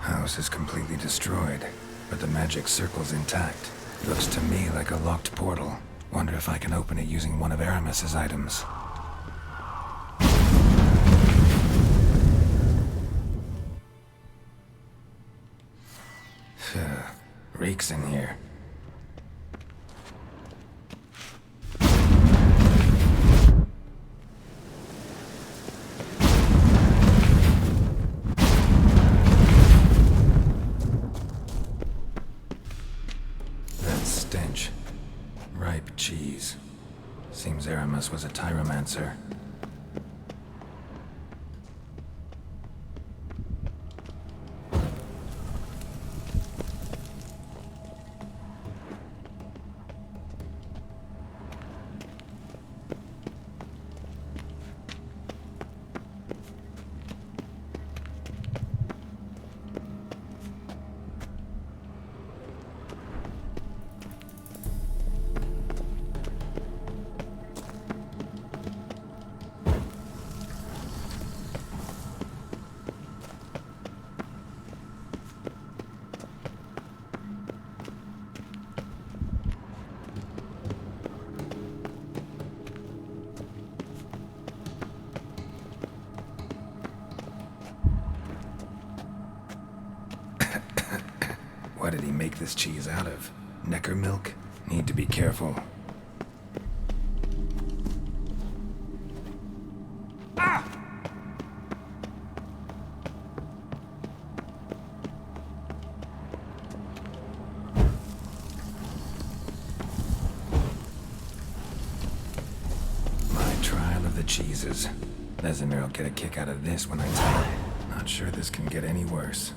House is completely destroyed, but the magic circle's intact. Looks to me like a locked portal. Wonder if I can open it using one of Aramis's items. Reeks in here. That stench. Ripe cheese. Seems Aramis was a tyromancer. What did he make this cheese out of? Necker milk? Need to be careful. My trial of the cheeses. Vesemir will get a kick out of this when I tell him. Not sure this can get any worse.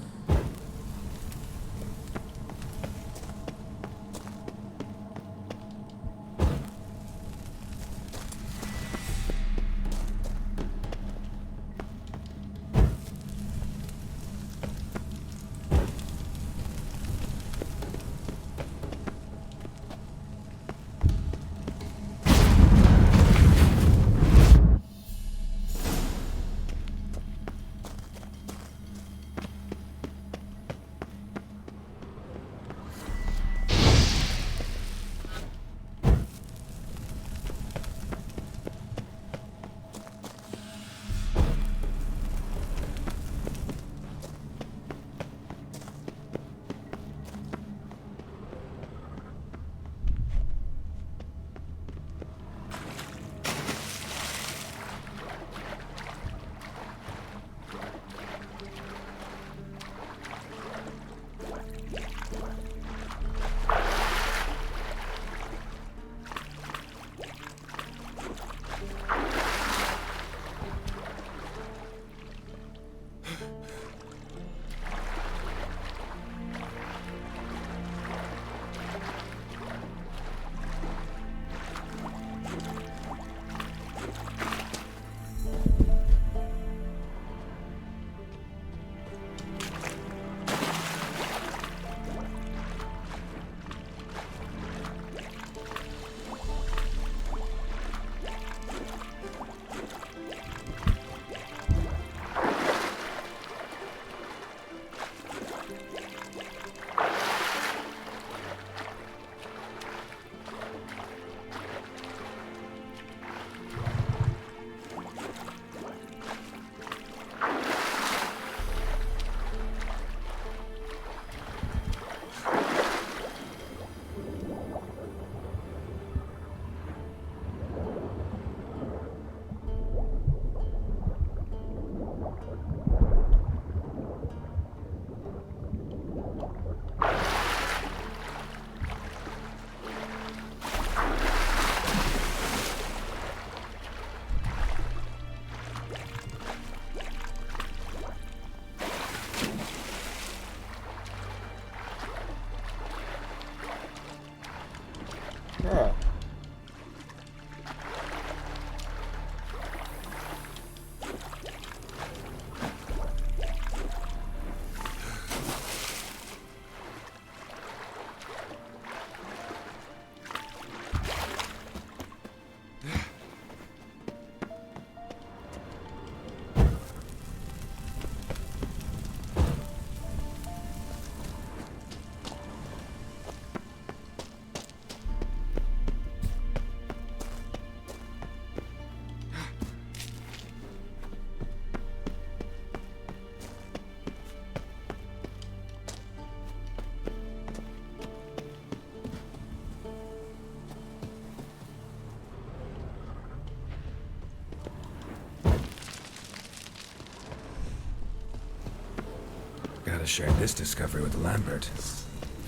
Gotta share this discovery with Lambert.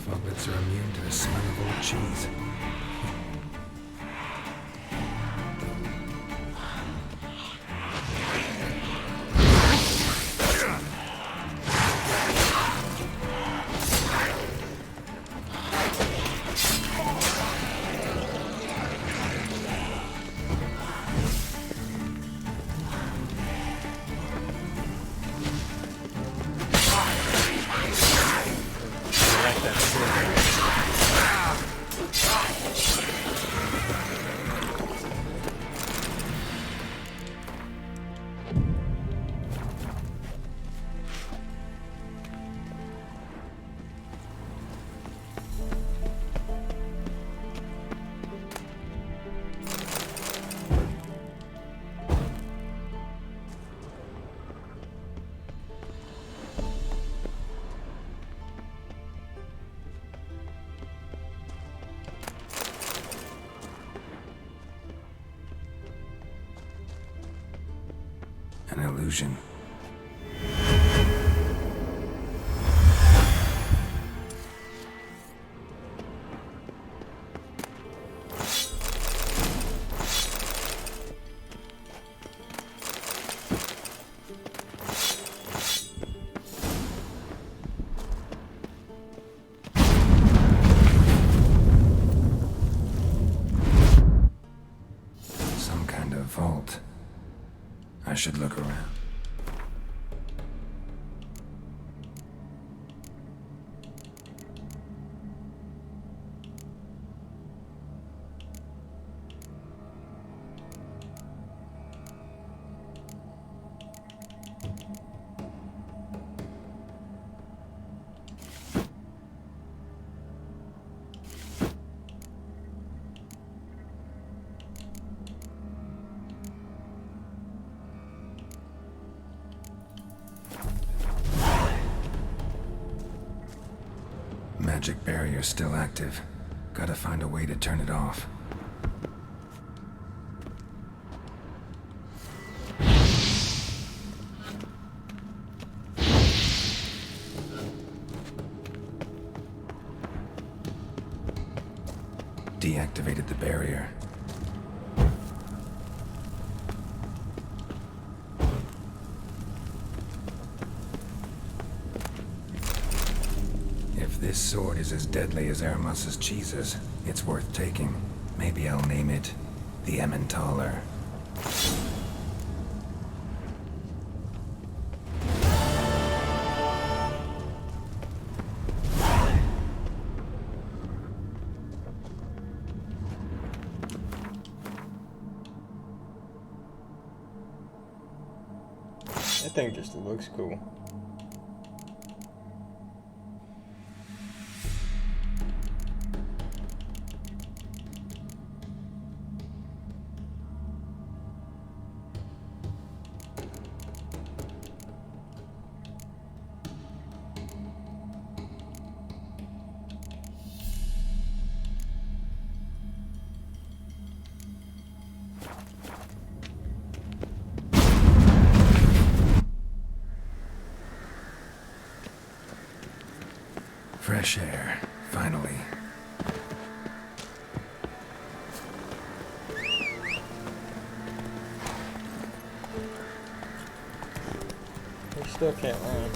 Foglets are immune to the smell of old cheese. An illusion. Some kind of vault. I should look around. Magic barrier still active. Gotta find a way to turn it off. Deactivated the barrier. If this sword is as deadly as Aramus's cheeses, it's worth taking. Maybe I'll name it the Emmentaler. That thing just looks cool. Fresh air, finally. We still can't run.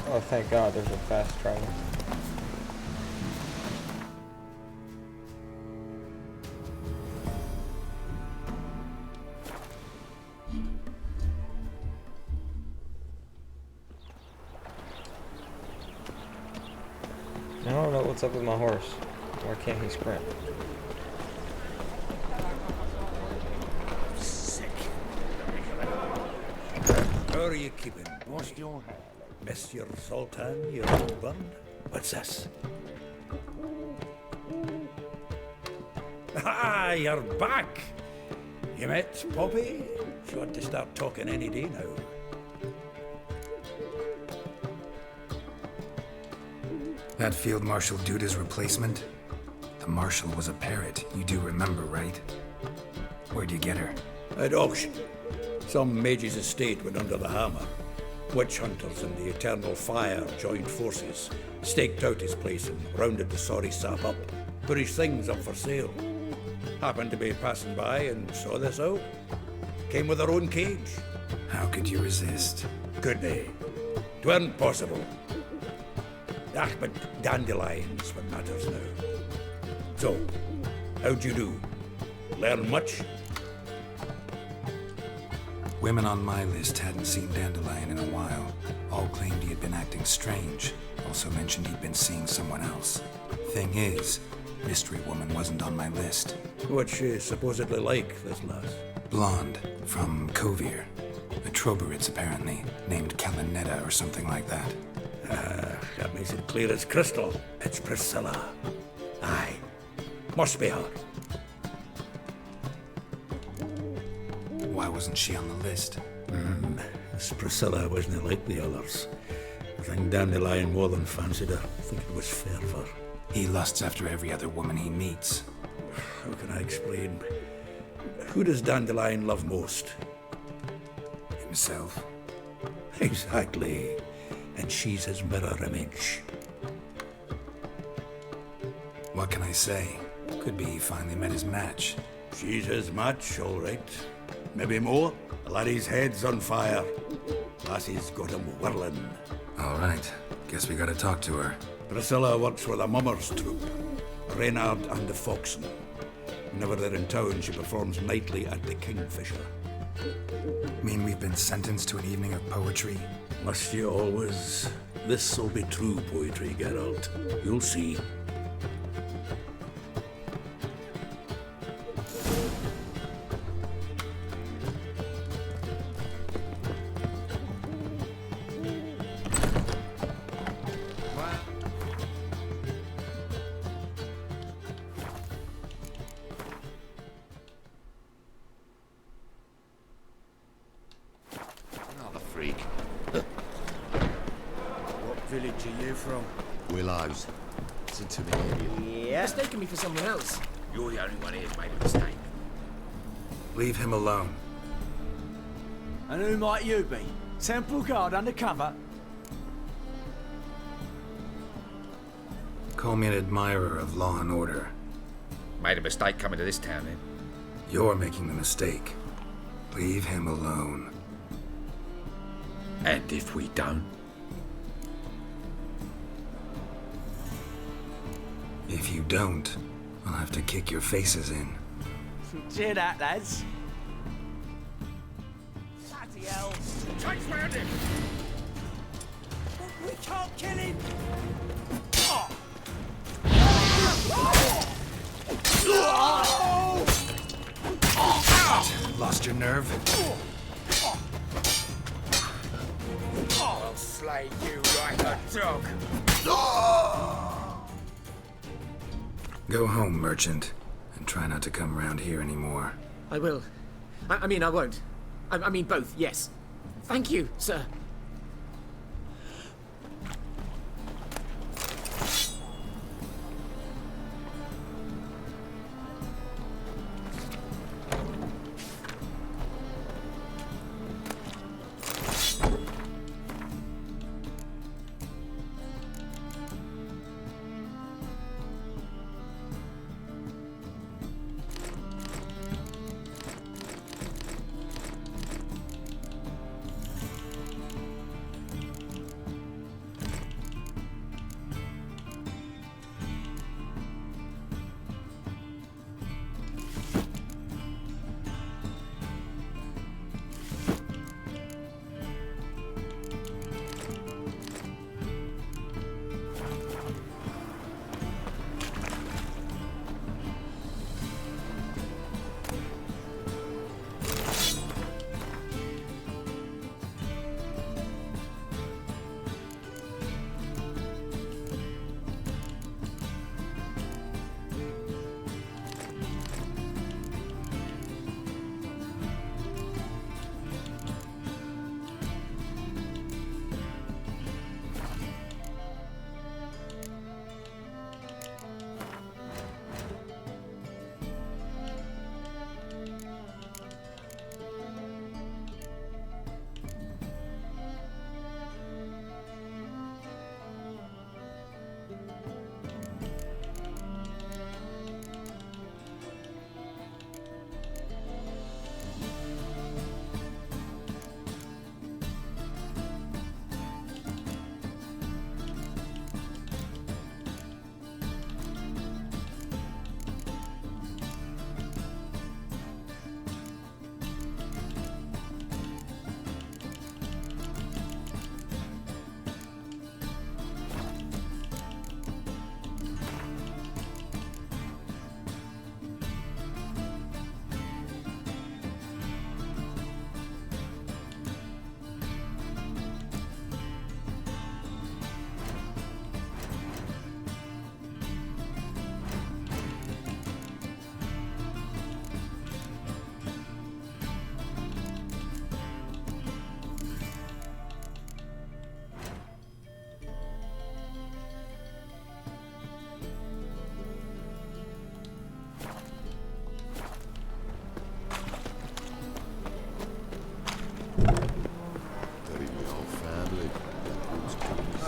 Oh, thank God there's a fast travel. I don't know what's up with my horse. Why can't he sprint? How are you keeping? Wash your hair. Monsieur Sultan, you're born. What's this? Ah, you're back! You met Poppy? She ought to start talking any day now. That Field Marshal Duda's replacement? The Marshal was a parrot, you do remember, right? Where'd you get her? At auction. Some mage's estate went under the hammer. Witch hunters and the Eternal Fire joined forces, staked out his place and rounded the sorry sap up, put his things up for sale. Happened to be passing by and saw this out. Came with her own cage. How could you resist? Could they? 'Tweren't possible. Ah, but dandelions what matters now. So, how'd you do? Learn much? Women on my list hadn't seen Dandelion in a while. All claimed he had been acting strange. Also mentioned he'd been seeing someone else. Thing is, Mystery Woman wasn't on my list. What's she supposedly like, this lass? Blonde, from Kovir. A Troberitz, apparently, named Kalinetta or something like that. That makes it clear as crystal. It's Priscilla. Aye. Must be her. Why wasn't she on the list? This Priscilla wasn't like the others. I think Dandelion more than fancied her. I think it was fervour. He lusts after every other woman he meets. How can I explain? Who does Dandelion love most? Himself. Exactly. And she's his mirror image. What can I say? Could be he finally met his match. She's his match, all right. Maybe more. The laddie's head's on fire. Lassie's got him whirling. All right. Guess we gotta talk to her. Priscilla works with a mummers troupe. Reynard and the Foxen. Whenever they're in town, she performs nightly at the Kingfisher. Mean we've been sentenced to an evening of poetry? Must you always? This'll be true poetry, Geralt. You'll see. Another freak. What village are you from? Willows. It's into the area. Yeah. Mistaken me for someone else. You're the only one here's made a mistake. Leave him alone. And who might you be? Temple Guard undercover? Call me an admirer of law and order. Made a mistake coming to this town, then. You're making the mistake. Leave him alone. And if we don't? If you don't, I'll have to kick your faces in. Cheer that, lads. Bloody hell. Change round him! We can't kill him! Lost your nerve? I'll slay you like a dog. Go home, merchant, and try not to come around here anymore. I will. I mean, I won't. I mean, both, yes. Thank you, sir.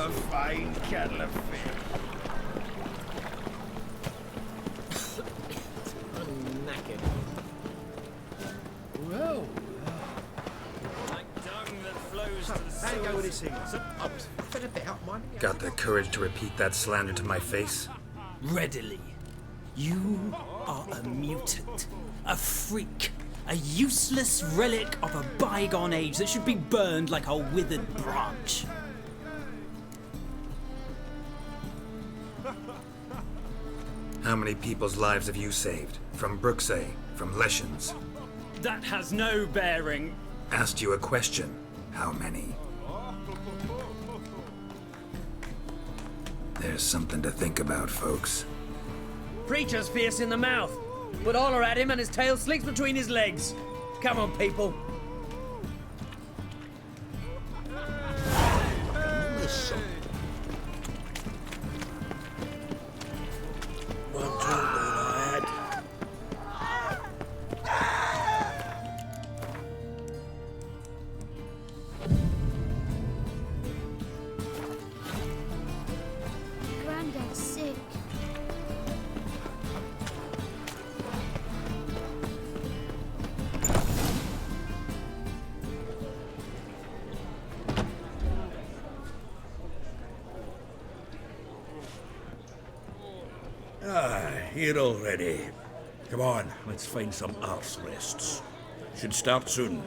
a fine kettle of fish. I'm knackered. Well, Like dung that flows to the how go this thing? I was fed about, man. Got the courage to repeat that slander to my face? Readily. You are a mutant, a freak, a useless relic of a bygone age that should be burned like a withered branch. How many people's lives have you saved? From Brooksay, from Leshens? That has no bearing. Asked you a question. How many? There's something to think about, folks. Preacher's fierce in the mouth, but holler at him and his tail slicks between his legs. Come on, people. One drink all I had. Granddad's sick. Here already. Come on, let's find some arse rests. Should start soon.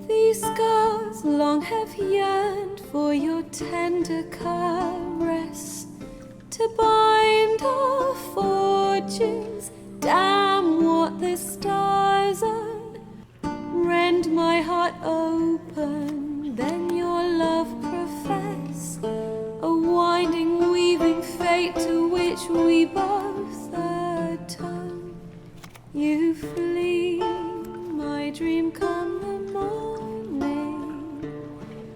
These scars long have yearned for your tender caress, to bind our fortunes. Damn what the stars own. Rend my heart open, then your love profess, a winding, weaving fate to which we both atone. You flee, my dream come the morning.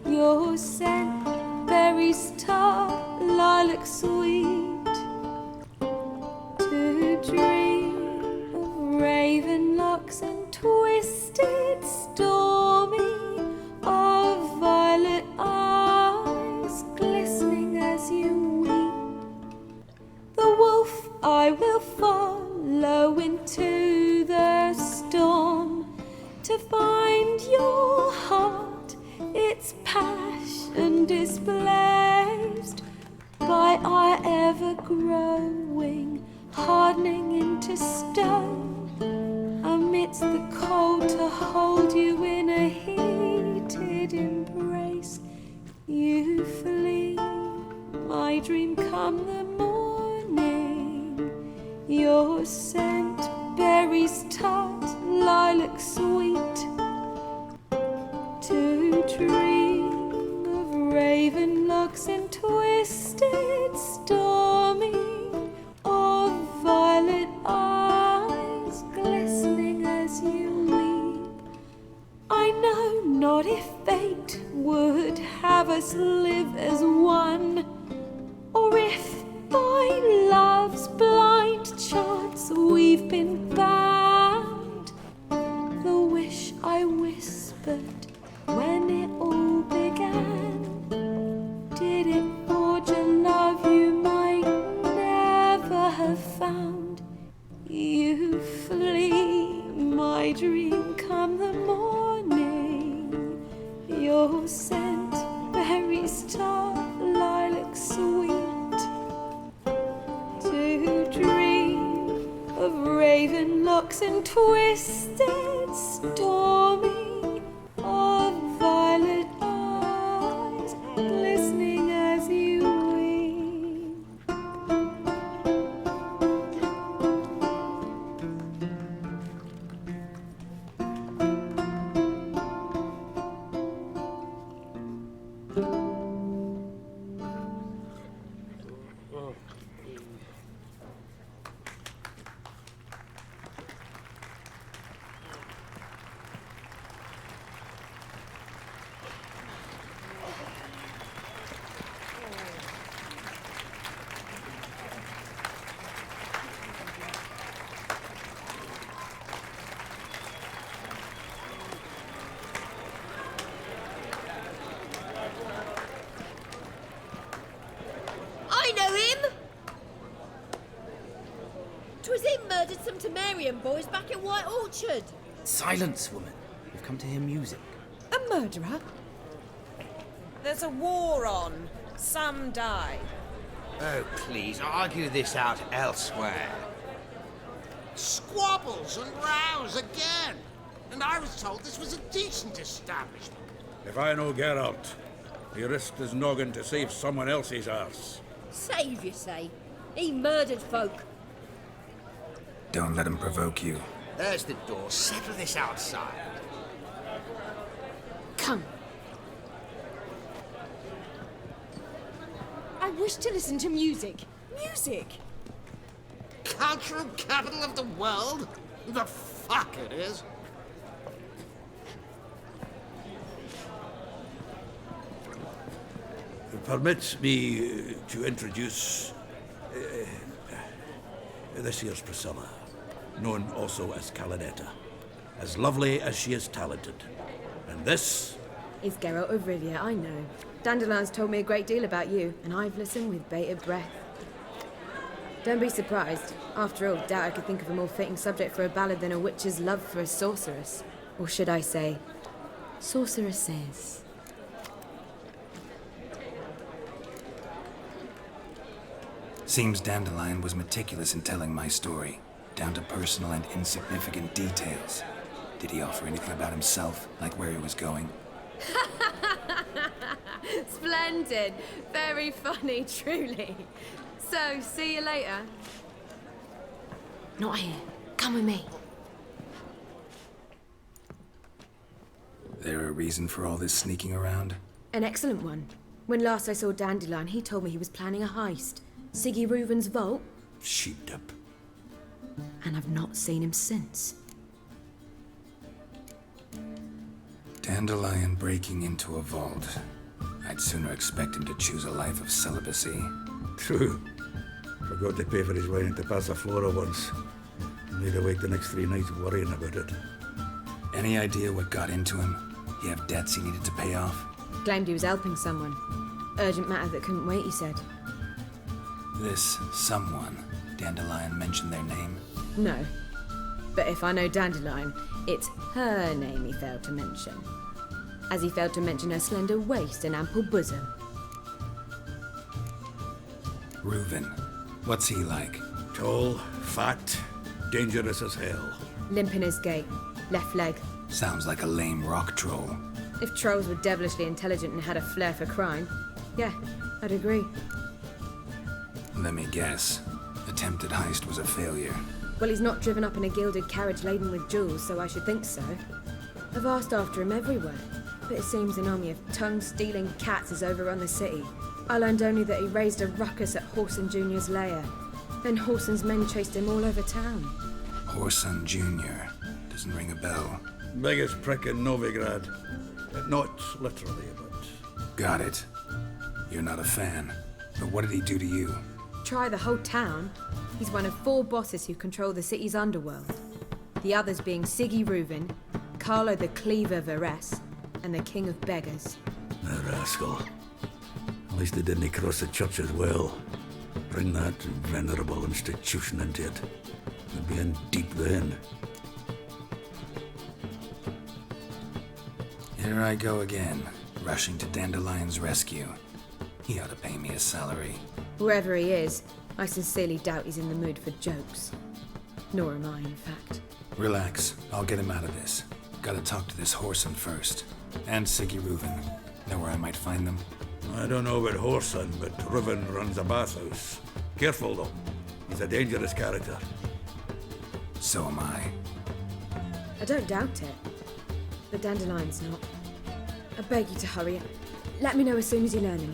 Your scent, berries tart, lilac sweet. To dream of raven locks and twisted, stormy, of violet eyes glistening as you weep. The wolf I will follow into the storm, to find your heart, its passion displaced by our ever-growing, hardening into stone. Amidst the cold, to hold you in a heated embrace. You flee, my dream come the morning. Your scent, berries tart, lilac sweet. To dream of raven locks and twisted, stormy, of violet eyes glistening as you weep. I know not if fate would have us live as one, or if by love's blind chance we've been bound. The wish I whispered when it all began, did it forge a love you might never have found? You flee, my dream come the morning. Your scent, berries tart, lilac darks and twisted, stormy, of violet eyes, glistening as you weep. I know him! 'Twas him murdered some Temerian boys back in White Orchard. Silence, woman. We've come to hear music. A murderer? There's a war on. Some die. Oh, please, argue this out elsewhere. Squabbles and rows again. And I was told this was a decent establishment. If I know Geralt, he risked his noggin to save someone else's arse. Save, you say? He murdered folk. Don't let him provoke you. There's the door. Settle this outside. Come. I wish to listen to music. Music? Cultural capital of the world? The fuck it is. Permit me to introduce this here's Priscilla, known also as Calinetta, as lovely as she is talented. And this is Geralt of Rivia, I know. Dandelion's told me a great deal about you, and I've listened with bated breath. Don't be surprised. After all, doubt I could think of a more fitting subject for a ballad than a witch's love for a sorceress. Or should I say, sorceresses. Seems Dandelion was meticulous in telling my story, down to personal and insignificant details. Did he offer anything about himself, like where he was going? Splendid. Very funny, truly. So, see you later. Not here. Come with me. There a reason for all this sneaking around? An excellent one. When last I saw Dandelion, he told me he was planning a heist. Siggy Reuven's vault. Sheeped up. And I've not seen him since. Dandelion breaking into a vault. I'd sooner expect him to choose a life of celibacy. True. Forgot to pay for his wine to Passiflora once. Made her wait the next 3 nights worrying about it. Any idea what got into him? He have debts he needed to pay off? Claimed he was helping someone. Urgent matter that couldn't wait, he said. This someone, Dandelion mentioned their name? No. But if I know Dandelion, it's her name he failed to mention. As he failed to mention her slender waist and ample bosom. Reuven. What's he like? Tall, fat, dangerous as hell. Limp in his gait. Left leg. Sounds like a lame rock troll. If trolls were devilishly intelligent and had a flair for crime, yeah, I'd agree. Let me guess. Attempted heist was a failure. Well, he's not driven up in a gilded carriage laden with jewels, so I should think so. I've asked after him everywhere, but it seems an army of tongue-stealing cats has overrun the city. I learned only that he raised a ruckus at Horson Jr.'s lair. Then Horson's men chased him all over town. Horson Jr. Doesn't ring a bell. Biggest prick in Novigrad. Not literally, but... Got it. You're not a fan. But what did he do to you? Try the whole town. He's one of 4 bosses who control the city's underworld. The others being Siggy Reuven, Carlo the Cleaver Varese, and the King of Beggars. A rascal. At least they didn't cross the church as well. Bring that venerable institution into it. They'd be in deep then. Here I go again, rushing to Dandelion's rescue. He ought to pay me a salary. Wherever he is, I sincerely doubt he's in the mood for jokes. Nor am I, in fact. Relax. I'll get him out of this. Gotta talk to this Whoreson first. And Siggy Reuven. Know where I might find them? I don't know about Whoreson, but Reuven runs a bathhouse. Careful, though. He's a dangerous character. So am I. I don't doubt it. But Dandelion's not. I beg you to hurry. Let me know as soon as you learn anything.